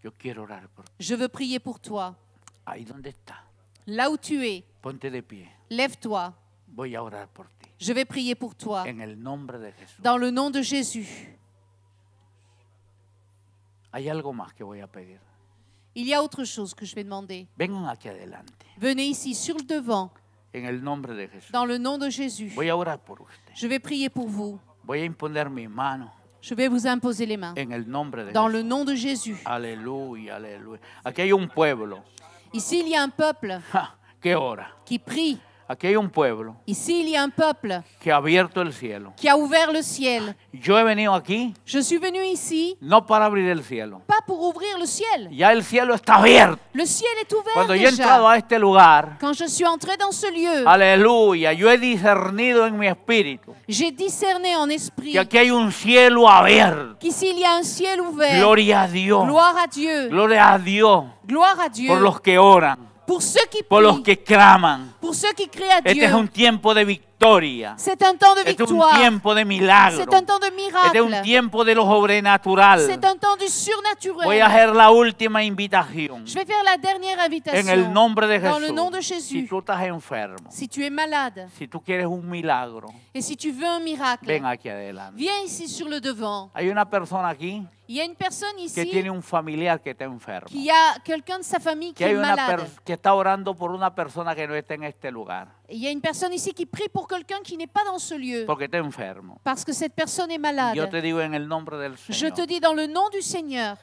yo quiero orar por ti. je veux prier pour toi. Ahí donde está, Là où tu es, ponte de pie. lève-toi. Voy a orar por ti. Je vais prier pour toi. En el nombre de Jesús. Dans le nom de Jésus. Hay algo más que voy a pedir. Il y a autre chose que je vais demander. Vengan aquí adelante. Venez ici sur le devant, En el nombre de Jesús. dans le nom de Jésus. Voy a orar por usted. Je vais prier pour vous. Voy a imponer mis manos. Je vais vous imposer les mains. En el nombre de Dans Jesús. le nom de Jésus. Aleluya, aleluya. Aquí hay un pueblo. Ici, il y a un peuple ¿Qué hora? qui prie. Aquí hay un pueblo Ici, il y a un peuple que ha abierto el cielo. qui a ouvert le ciel. Yo he venido aquí Je suis venu ici, no para abrir el cielo. pas pour ouvrir le ciel. Ya el cielo está abierto. Le ciel est ouvert Cuando yo he entrado déjà. a este lugar, Quand je suis entré dans ce lieu, aleluya, yo he discernido en mi espíritu j'ai discerné en esprit que aquí hay un cielo abierto. qu'ici, il y a un ciel ouvert. Gloria a Dios. Gloire à Dieu. Gloria a Dios Gloire à Dieu. por los que oran, Pour ceux qui por los prient, que claman. pour ceux qui crient à Este es Dieu. un tiempo de victoria. C'est un temps de Este es un victoire. tiempo de milagro. C'est un temps de Este es un miracle. tiempo de lo sobrenatural. C'est un temps du Voy a surnaturel. hacer la última invitación. Je vais faire la dernière En invitation. el nombre de Dans le nom de Jesús. Si Jésus. tú estás enfermo, Si tu es malade si tú quieres un milagro, et si tu veux un miracle, ven aquí adelante. viens ici sur le devant. Hay una persona aquí Il y a une personne que ici tiene un familiar que está enfermo. qui a quelqu'un de sa famille qui Que hay est una malade. que está orando por una persona que no está en este lugar Et il y a une personne ici qui prie pour quelqu'un qui n'est pas dans ce lieu porque está enfermo. parce que cette personne est malade. Yo te digo en el nombre del Je Señor, te dis dans le nom du Seigneur,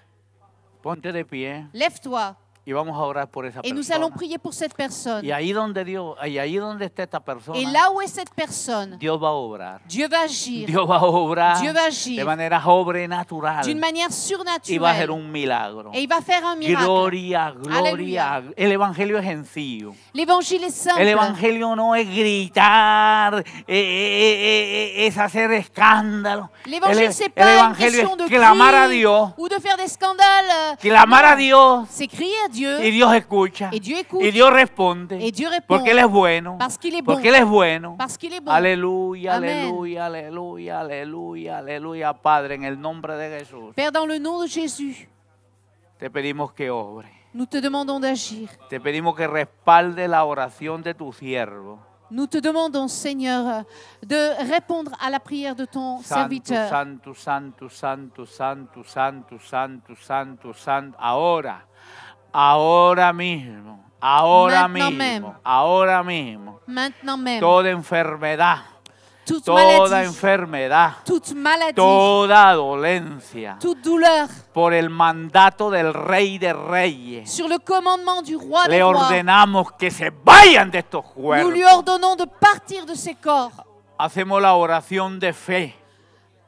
ponte de pie lève-toi y vamos a orar por esa et nous allons persona. prier pour cette personne. Y ahí donde Dios, y ahí donde está esta persona, Et là où est cette personne, Dios va a obrar. Dieu va agir Dios va a obrar Dios va a agir de manera sobrenatural d'une manière y va a hacer surnaturelle. un milagro. Et il va faire un miracle. Gloria, gloria. Aleluya. El evangelio es sencillo. L'évangile est simple. El evangelio no es gritar, es hacer escándalo. L'évangile, c'est El pas une evangelio question de es clamar a cris Dios, ou de faire des scandales. clamar Non. a Dios C'est crier à Dieu y Dios escucha et Dieu écoute y Dios responde et Dieu répond porque Él es bueno, parce qu'il est bon. porque Él es bueno. Parce qu'il est bon. Aleluya, Amén. aleluya, aleluya, aleluya, aleluya, Padre, en el nombre de Jesús. Père, dans le nom de Jésus, Te pedimos que obre. nous te demandons d'agir. Te pedimos que respalde la oración de tu siervo. Nous te demandons, Seigneur, de répondre à la prière de ton Santo, serviteur. santo, santo, santo, santo, santo, santo, santo, santo. Ahora, ahora mismo, ahora Maintenant mismo, même. ahora mismo. Maintenant même, Toda enfermedad, toute toda maladie, enfermedad, toute maladie, toda dolencia, toute douleur, por el mandato del Rey de Reyes, sur le commandement du roi des le rois, ordenamos que se vayan de estos nous lui cuerpos. ordonnons de partir de ses corps. Hacemos la oración de fe,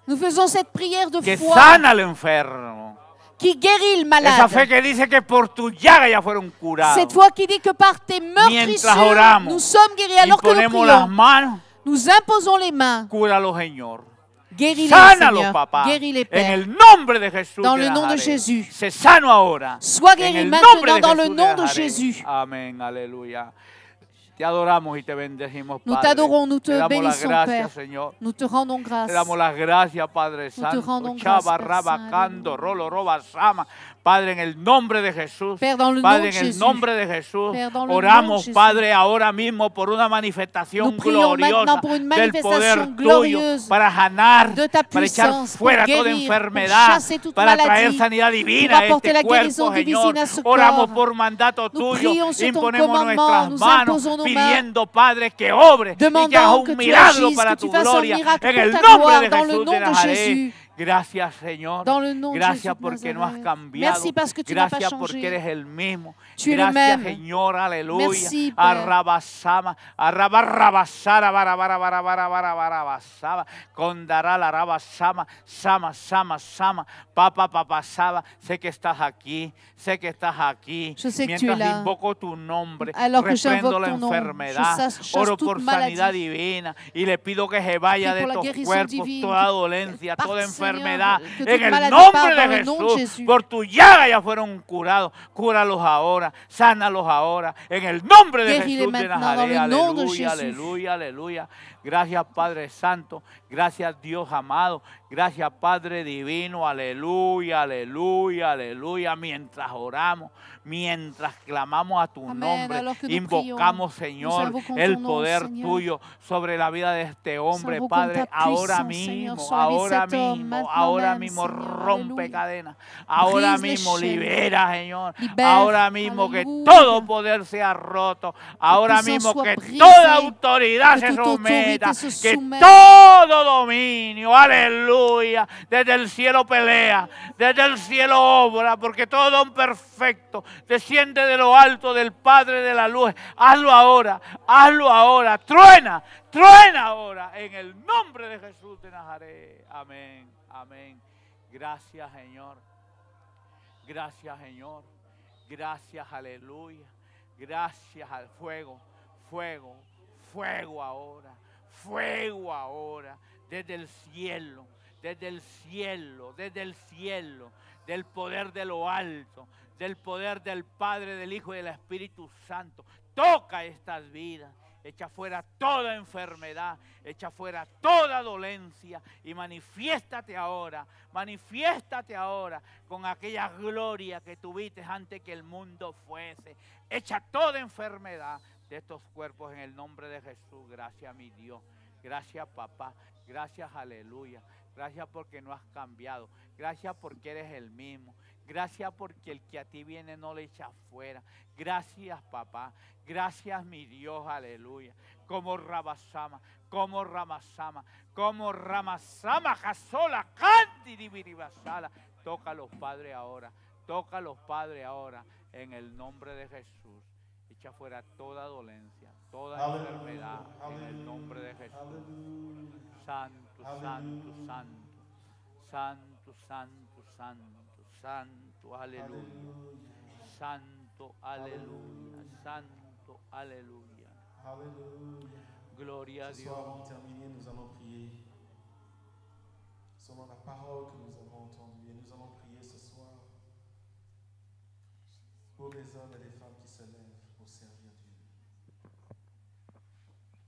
Nous faisons cette prière de que foi sana al enfermo. qui guérit le Esa fe malade. que dice que por tu llaga ya fueron curados. Cette foi qui dit que par tes Mientras meurtrissures, oramos, nous sommes guéris. Alors que nous Imponemos las prions, manos, nous imposons les mains. cúralo, Señor. Guéris-les, Sánalo, Seigneur. papá. Guéris-les, En Père. el nombre de Jesús. Dans de le nom de Nazaret. Jésus. Se sano ahora. Sois En guéri el maintenant nombre de dans le Jesús de nom de Nazaret. Jésus. Amén, aleluya. Te adoramos y te bendecimos, Nous Padre. t'adorons, nous te Te damos las bénissons, gracias, Père. Señor. Nous te rendons grâce. Te damos las gracias, Padre te Santo. rendons Chava, grâce, Père raba, Saint. cando, rolo, roba, sama. Padre, en el nombre de Jesús. Père, dans le nom Padre, de en el Jésus. nombre de Jesús. Père, dans le nom Oramos, de Jésus. Padre, ahora mismo por una manifestación Nous prions gloriosa maintenant pour une del poder manifestation tuyo glorieuse para sanar, de ta para echar puissance, fuera pour toda guérir, enfermedad, pour chasser toute para maladie, traer sanidad divina pour a apporter este la guérison cuerpo, divine Señor. à ce Oramos corps. por mandato Nous tuyo, prions sur ton imponemos commandement, nuestras nous manos, imposons nos mains, pidiendo, Padre, que obre y que haga demandant un que tu milagro agisses, para que tu tu fasses un gloria, miracle en pour el ta nombre gloire, de dans le Jesús nom de de Nazaret. Jésus. Gracias, Señor. Dans le nom de Gracias Jésus de porque no has Nazareth. cambiado. Merci parce que tu n'as pas Gracias changé. porque eres el mismo. Tu es le Gracias, même. Señor. Aleluya. Merci, Père. Arrabasama, arrabarrabasara, barabarabarabarabarabasaba, condará la rabasama, sama, sama, sama, papa, papasaba. Sé que estás aquí, sé que estás aquí. Je sais que tu es Mientras là. invoco tu nombre, Alors que reprendo j'invoque la ton nom, enfermedad, je chasse oro toute por maladie. sanidad divina y le pido que se vaya Prie de pour la estos guérison cuerpos divine, toda que dolencia, parte, toda Seigneur, enfermedad. que toute En el maladie nombre parte de dans le nom de Jesús, Jésus. por tu llaga ya fueron curados. Cúralos ahora, sánalos ahora. En el nombre de Guéris-les Jesús de maintenant dans Nazaret. le nom de Aleluya, Jésus. aleluya, aleluya. Gracias, Padre Santo. Gracias, Dios amado. Gracias, Padre Divino. Aleluya, aleluya, aleluya. Mientras oramos, mientras clamamos a tu Amén. nombre, Alors que nous invocamos, prions, Señor, nous invoquons el ton nom, poder Seigneur. tuyo sobre la vida de este hombre, invoquons Padre. ta Ahora puissance, Seigneur, mismo, sur la vie de ahora cet homme, mismo, maintenant ahora même, mismo, Seigneur. rompe Alléluia. cadenas. Ahora Brise les mismo chaînes. libera, Señor. Libère. Ahora mismo que Alléluia. todo poder sea roto. Ahora puissance mismo soit que brisée, toda autoridad que se toute someta. autorité se Que soumette. todo dominio, aleluya, desde el cielo pelea, desde el cielo obra, porque todo don perfecto desciende de lo alto del Padre de la luz. Hazlo ahora, truena, truena ahora, en el nombre de Jesús de Nazaret. Amén, amén. Gracias, Señor. Gracias, Señor. Gracias, aleluya. Gracias al fuego, fuego, fuego ahora, fuego ahora, desde el cielo, desde el cielo, desde el cielo, del poder de lo alto, del poder del Padre, del Hijo y del Espíritu Santo. Toca estas vidas. Echa fuera toda enfermedad, echa fuera toda dolencia y manifiéstate ahora con aquella gloria que tuviste antes que el mundo fuese. Echa toda enfermedad de estos cuerpos en el nombre de Jesús. Gracias, mi Dios. Gracias, papá. Gracias, aleluya. Gracias porque no has cambiado. Gracias porque eres el mismo. Gracias porque el que a ti viene no le echa fuera. Gracias, papá. Gracias, mi Dios, aleluya. Como Ramasama, como Ramasama, como Ramasama, Jasola, Canti, Diviribasala. Toca a los padres ahora, toca a los padres ahora, en el nombre de Jesús. Echa fuera toda dolencia, toda enfermedad, en el nombre de Jesús. Santo, santo, santo, santo, santo, santo, santo, aleluya. Santo, aleluya, santo, aleluya. Gloria a Ce soir, Dios. avant de terminer, nous allons prier selon la parole que nous avons entendue. Et nous allons prier ce soir pour les hommes et les femmes qui se lèvent pour servir Dieu.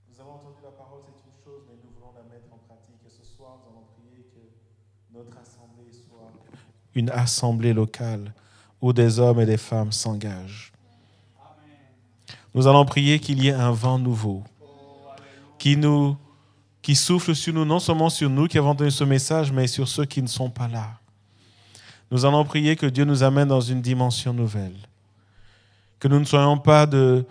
Nous avons entendu la parole, c'est une chose, mais nous voulons la mettre en pratique. Et ce soir, nous allons prier que notre assemblée soit une assemblée locale où des hommes et des femmes s'engagent. Nous allons prier qu'il y ait un vent nouveau qui souffle sur nous, non seulement sur nous qui avons entendu ce message, mais sur ceux qui ne sont pas là. Nous allons prier que Dieu nous amène dans une dimension nouvelle. Que nous ne soyons pas de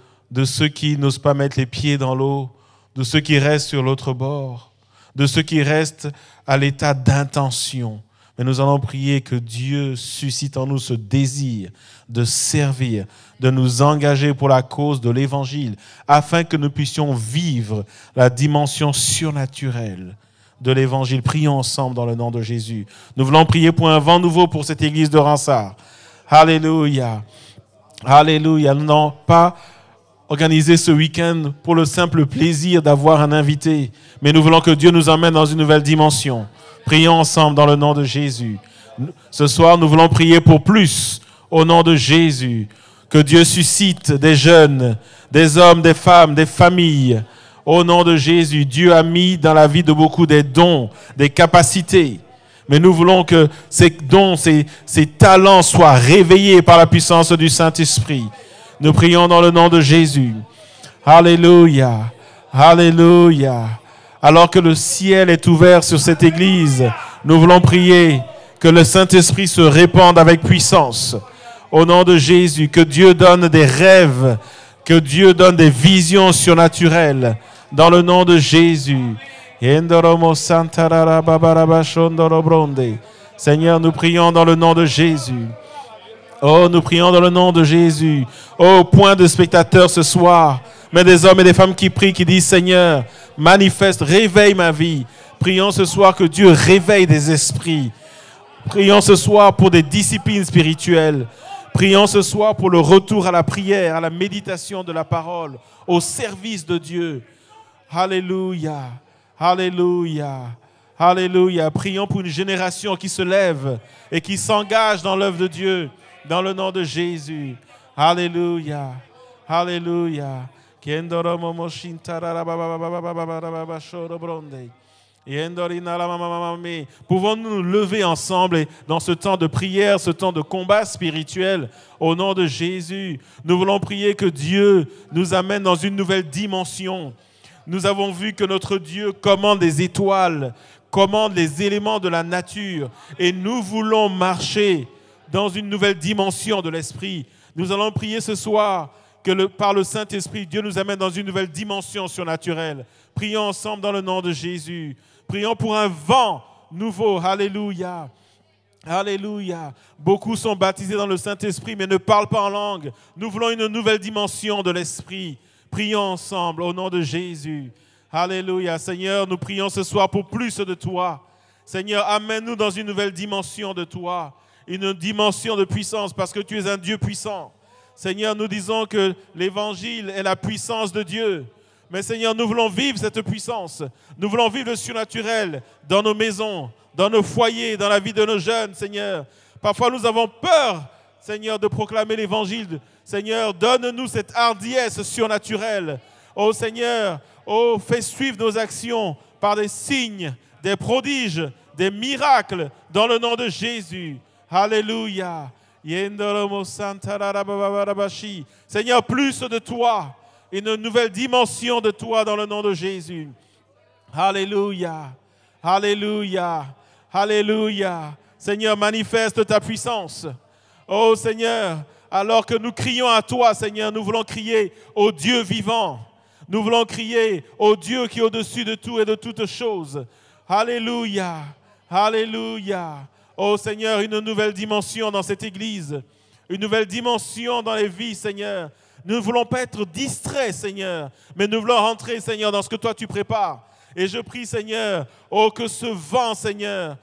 ceux qui n'osent pas mettre les pieds dans l'eau, de ceux qui restent sur l'autre bord, de ceux qui restent à l'état d'intention. Mais nous allons prier que Dieu suscite en nous ce désir de servir, de nous engager pour la cause de l'Évangile, afin que nous puissions vivre la dimension surnaturelle de l'Évangile. Prions ensemble dans le nom de Jésus. Nous voulons prier pour un vent nouveau pour cette église de Ransard. Alléluia. Alléluia. Nous n'avons pas organisé ce week-end pour le simple plaisir d'avoir un invité, mais nous voulons que Dieu nous emmène dans une nouvelle dimension. Prions ensemble dans le nom de Jésus. Ce soir, nous voulons prier pour plus au nom de Jésus. Que Dieu suscite des jeunes, des hommes, des femmes, des familles. Au nom de Jésus, Dieu a mis dans la vie de beaucoup des dons, des capacités. Mais nous voulons que ces dons, ces talents soient réveillés par la puissance du Saint-Esprit. Nous prions dans le nom de Jésus. Alléluia. Alléluia. Alors que le ciel est ouvert sur cette église, nous voulons prier que le Saint-Esprit se répande avec puissance. Au nom de Jésus, que Dieu donne des rêves, que Dieu donne des visions surnaturelles. Dans le nom de Jésus. Seigneur, nous prions dans le nom de Jésus. Oh, nous prions dans le nom de Jésus. Oh, point de spectateurs ce soir, mais des hommes et des femmes qui prient, qui disent, Seigneur, manifeste, réveille ma vie. Prions ce soir que Dieu réveille des esprits. Prions ce soir pour des disciplines spirituelles. Prions ce soir pour le retour à la prière, à la méditation de la parole, au service de Dieu. Alléluia, alléluia, alléluia. Prions pour une génération qui se lève et qui s'engage dans l'œuvre de Dieu, dans le nom de Jésus. Alléluia, alléluia. Pouvons-nous nous lever ensemble dans ce temps de prière, ce temps de combat spirituel au nom de Jésus? Nous voulons prier que Dieu nous amène dans une nouvelle dimension. Nous avons vu que notre Dieu commande les étoiles, commande les éléments de la nature, et nous voulons marcher dans une nouvelle dimension de l'esprit. Nous allons prier ce soir que par le Saint-Esprit, Dieu nous amène dans une nouvelle dimension surnaturelle. Prions ensemble dans le nom de Jésus. Prions pour un vent nouveau. Alléluia. Alléluia. Beaucoup sont baptisés dans le Saint-Esprit, mais ne parlent pas en langue. Nous voulons une nouvelle dimension de l'Esprit. Prions ensemble au nom de Jésus. Alléluia. Seigneur, nous prions ce soir pour plus de toi. Seigneur, amène-nous dans une nouvelle dimension de toi. Une dimension de puissance parce que tu es un Dieu puissant. Seigneur, nous disons que l'Évangile est la puissance de Dieu. Mais Seigneur, nous voulons vivre cette puissance. Nous voulons vivre le surnaturel dans nos maisons, dans nos foyers, dans la vie de nos jeunes, Seigneur. Parfois, nous avons peur, Seigneur, de proclamer l'Évangile. Seigneur, donne-nous cette hardiesse surnaturelle. Oh Seigneur, oh, fais suivre nos actions par des signes, des prodiges, des miracles, dans le nom de Jésus. Alléluia. Seigneur, plus de toi. Une nouvelle dimension de toi dans le nom de Jésus. Alléluia. Alléluia. Alléluia. Seigneur, manifeste ta puissance. Oh Seigneur, alors que nous crions à toi, Seigneur, nous voulons crier au Dieu vivant. Nous voulons crier au Dieu qui est au-dessus de tout et de toutes choses. Alléluia. Alléluia. Oh Seigneur, une nouvelle dimension dans cette église. Une nouvelle dimension dans les vies, Seigneur. Nous ne voulons pas être distraits, Seigneur, mais nous voulons rentrer, Seigneur, dans ce que toi tu prépares. Et je prie, Seigneur, oh que ce vent, Seigneur,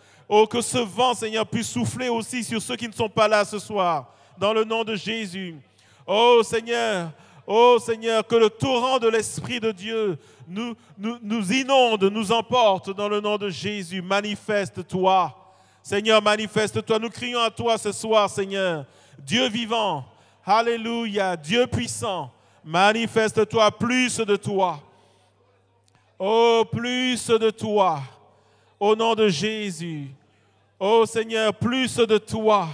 puisse souffler aussi sur ceux qui ne sont pas là ce soir, dans le nom de Jésus. Oh Seigneur, que le torrent de l'Esprit de Dieu nous inonde, nous emporte dans le nom de Jésus. Manifeste-toi. Seigneur, manifeste-toi. Nous crions à toi ce soir, Seigneur. Dieu vivant. Alléluia, Dieu puissant, manifeste-toi, plus de toi. Oh, plus de toi. Au nom de Jésus. Oh Seigneur, plus de toi.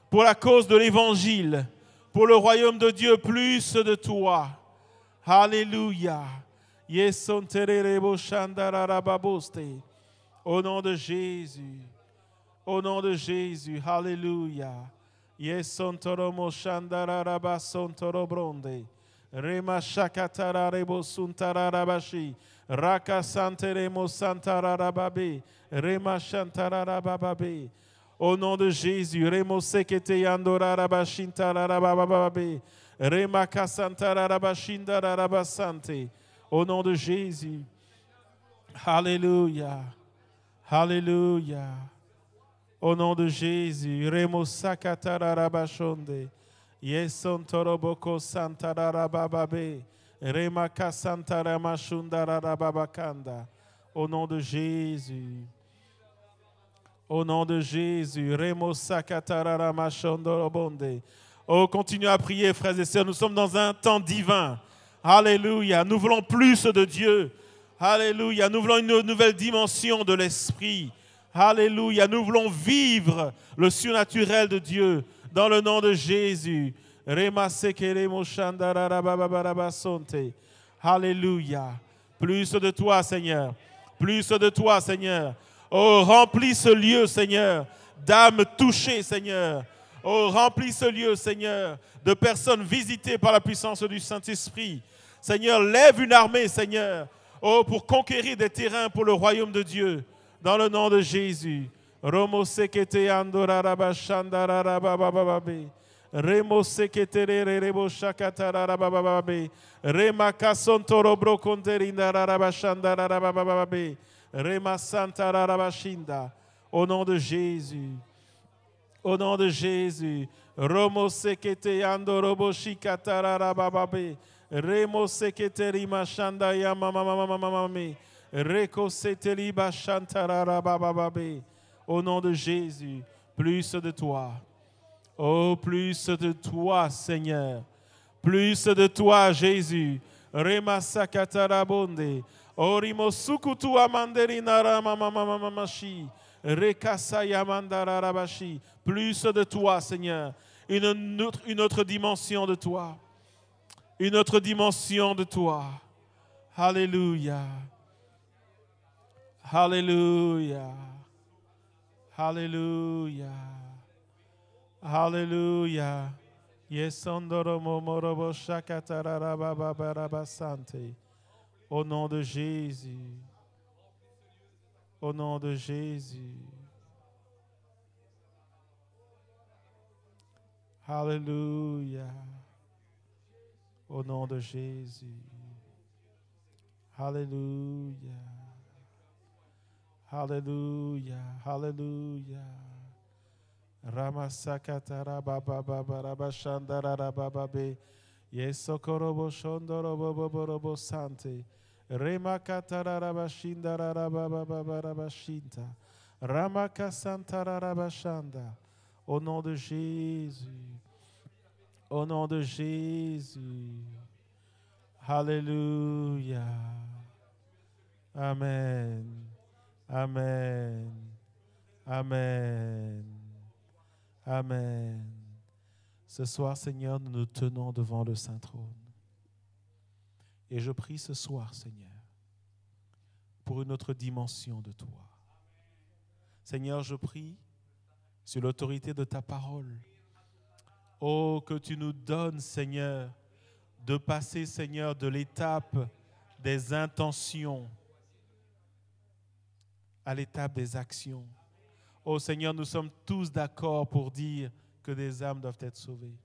Pour la cause de l'Évangile. Pour le royaume de Dieu, plus de toi. Alléluia. Au nom de Jésus. Au nom de Jésus. Alléluia. Yeson toromo shandararaba son torobronde. Rema shakatararebo suntararabashi. Raka santeremo santararababe. Rema shantararabababe. Au nom de Jésus. Remo sekete yandorarabashintararabababe. Rema kasantararabashindararabasante. Au nom de Jésus. Alléluia. Alléluia. Au nom de Jésus, Remo Sakatarabashonde, Yeson Toroboko Santarabababe, Remaka Santaramashundarababakanda. Au nom de Jésus. Au nom de Jésus, Remo Sakataramashondorobonde. Oh, continuez à prier, frères et sœurs. Nous sommes dans un temps divin. Alléluia. Nous voulons plus de Dieu. Alléluia. Nous voulons une nouvelle dimension de l'esprit. Alléluia. Nous voulons vivre le surnaturel de Dieu dans le nom de Jésus. Alléluia. Plus de toi, Seigneur. Plus de toi, Seigneur. Oh, remplis ce lieu, Seigneur, d'âmes touchées, Seigneur. Oh, remplis ce lieu, Seigneur, de personnes visitées par la puissance du Saint-Esprit. Seigneur, lève une armée, Seigneur, oh, pour conquérir des terrains pour le royaume de Dieu, dans le nom de Jésus. Romo sekete andoraraba shandararababababe. Remo sekete rerebo shakatararababababe. Rema kasontoro brokonderindaraaba shandararababababe. Rema santararabashinda. Au nom de Jésus. Au nom de Jésus. Romo sekete andorobo shikatararabababe. Remo sekete rima shanda yamamamamamamame. Reko seteli bashantararababababe. Au nom de Jésus, plus de toi. Oh, plus de toi, Seigneur. Plus de toi, Jésus. Rema sakatarabonde. Orimo sukutu amanderina ramamamamamashi. Rekasa yamandararabashi. Plus de toi, Seigneur. Une autre dimension de toi. Une autre dimension de toi. Alléluia. Alléluia. Alléluia. Alléluia. Yesondoro momorobo shakatararababarabasante. Au nom de Jésus. Au nom de Jésus. Alléluia. Au nom de Jésus. Alléluia. Alléluia. Alléluia. Ramasakatara baba baba rabashandara bababe. Yesokorobo shondorobo boborobo sante. Remakatara rabashindara baba baba rabashinta. Ramakasantara rabashanda. Au nom de Jésus. Au nom de Jésus. Alléluia. Amen. Amen. Amen. Amen. Ce soir, Seigneur, nous nous tenons devant le Saint-Trône. Et je prie ce soir, Seigneur, pour une autre dimension de toi. Seigneur, je prie sur l'autorité de ta parole. Oh, que tu nous donnes, Seigneur, de passer, Seigneur, de l'étape des intentions à l'étape des actions. Oh Seigneur, nous sommes tous d'accord pour dire que des âmes doivent être sauvées.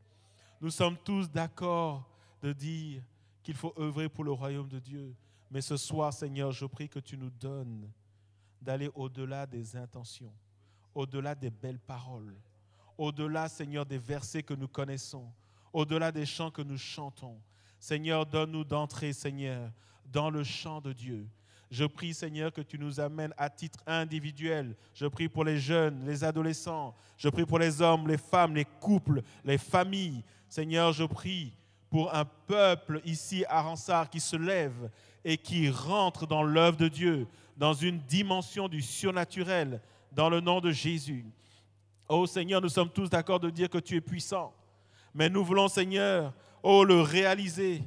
Nous sommes tous d'accord de dire qu'il faut œuvrer pour le royaume de Dieu. Mais ce soir, Seigneur, je prie que tu nous donnes d'aller au-delà des intentions, au-delà des belles paroles, au-delà, Seigneur, des versets que nous connaissons, au-delà des chants que nous chantons. Seigneur, donne-nous d'entrer, Seigneur, dans le chant de Dieu. Je prie, Seigneur, que tu nous amènes à titre individuel. Je prie pour les jeunes, les adolescents. Je prie pour les hommes, les femmes, les couples, les familles. Seigneur, je prie pour un peuple ici à Ransard qui se lève et qui rentre dans l'œuvre de Dieu, dans une dimension du surnaturel, dans le nom de Jésus. Oh Seigneur, nous sommes tous d'accord de dire que tu es puissant. Mais nous voulons, Seigneur, le réaliser.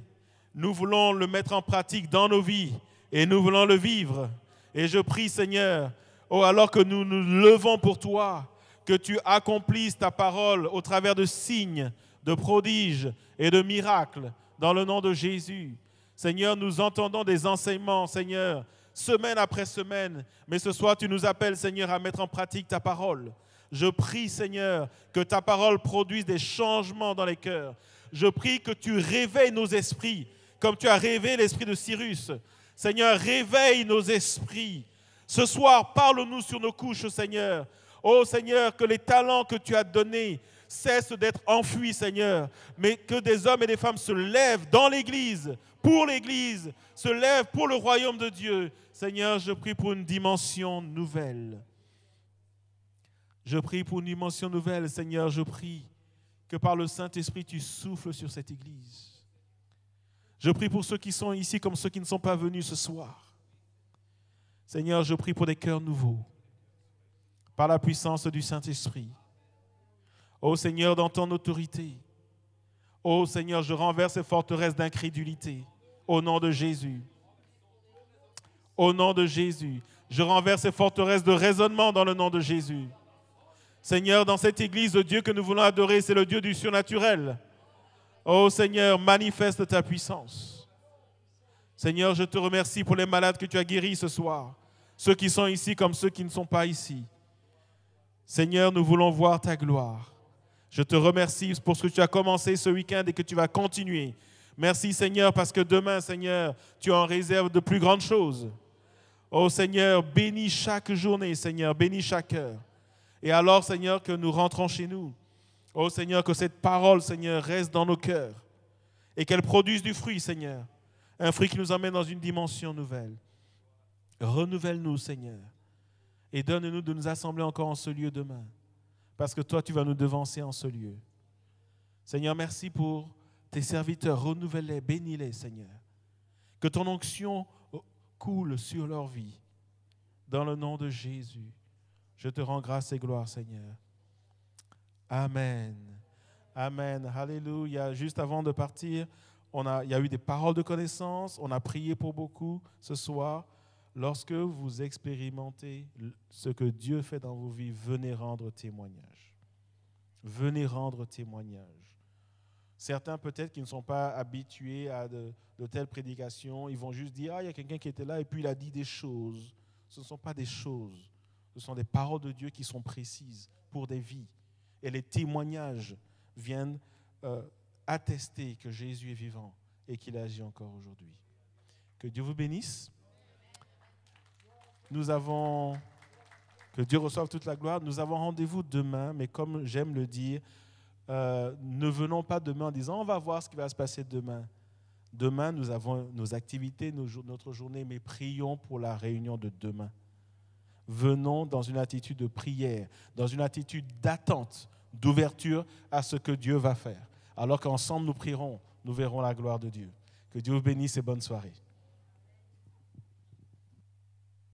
Nous voulons le mettre en pratique dans nos vies. Et nous voulons le vivre. Et je prie, Seigneur, alors que nous nous levons pour toi, que tu accomplisses ta parole au travers de signes, de prodiges et de miracles, dans le nom de Jésus. Seigneur, nous entendons des enseignements, Seigneur, semaine après semaine. Mais ce soir, tu nous appelles, Seigneur, à mettre en pratique ta parole. Je prie, Seigneur, que ta parole produise des changements dans les cœurs. Je prie que tu réveilles nos esprits, comme tu as réveillé l'esprit de Cyrus. Seigneur, réveille nos esprits. Ce soir, parle-nous sur nos couches, Seigneur. Oh Seigneur, que les talents que tu as donnés cessent d'être enfouis, Seigneur, mais que des hommes et des femmes se lèvent dans l'Église, se lèvent pour le royaume de Dieu. Seigneur, je prie pour une dimension nouvelle. Je prie pour une dimension nouvelle, Seigneur. Je prie que par le Saint-Esprit, tu souffles sur cette église. Je prie pour ceux qui sont ici comme ceux qui ne sont pas venus ce soir. Seigneur, je prie pour des cœurs nouveaux, par la puissance du Saint-Esprit. Ô Seigneur, dans ton autorité, ô Seigneur, je renverse ces forteresses d'incrédulité, au nom de Jésus. Au nom de Jésus, je renverse ces forteresses de raisonnement dans le nom de Jésus. Seigneur, dans cette église, le Dieu que nous voulons adorer, c'est le Dieu du surnaturel. Ô Seigneur, manifeste ta puissance. Seigneur, je te remercie pour les malades que tu as guéris ce soir, ceux qui sont ici comme ceux qui ne sont pas ici. Seigneur, nous voulons voir ta gloire. Je te remercie pour ce que tu as commencé ce week-end et que tu vas continuer. Merci Seigneur, parce que demain, Seigneur, tu en réserves de plus grandes choses. Oh Seigneur, bénis chaque journée, Seigneur, bénis chaque heure. Et alors, Seigneur, que nous rentrons chez nous. Oh Seigneur, que cette parole, Seigneur, reste dans nos cœurs et qu'elle produise du fruit, Seigneur. Un fruit qui nous emmène dans une dimension nouvelle. Renouvelle-nous, Seigneur, et donne-nous de nous assembler encore en ce lieu demain, parce que toi, tu vas nous devancer en ce lieu. Seigneur, merci pour tes serviteurs. Renouvelle-les, bénis-les, Seigneur. Que ton onction coule sur leur vie. Dans le nom de Jésus, je te rends grâce et gloire, Seigneur. Amen. Amen. Alléluia. Juste avant de partir, il y a eu des paroles de connaissance. On a prié pour beaucoup ce soir. Lorsque vous expérimentez ce que Dieu fait dans vos vies, venez rendre témoignage. Venez rendre témoignage. Certains peut-être qui ne sont pas habitués à de telles prédications, ils vont juste dire « Ah, il y a quelqu'un qui était là et puis il a dit des choses ». Ce ne sont pas des choses. Ce sont des paroles de Dieu qui sont précises pour des vies. Et les témoignages viennent attester que Jésus est vivant et qu'il agit encore aujourd'hui. Que Dieu vous bénisse. Que Dieu reçoive toute la gloire. Nous avons rendez-vous demain, mais comme j'aime le dire, ne venons pas demain en disant on va voir ce qui va se passer demain. Demain, nous avons nos activités, notre journée, mais prions pour la réunion de demain. Venons dans une attitude de prière, dans une attitude d'attente, d'ouverture à ce que Dieu va faire. Alors qu'ensemble nous prierons, nous verrons la gloire de Dieu. Que Dieu vous bénisse et bonne soirée.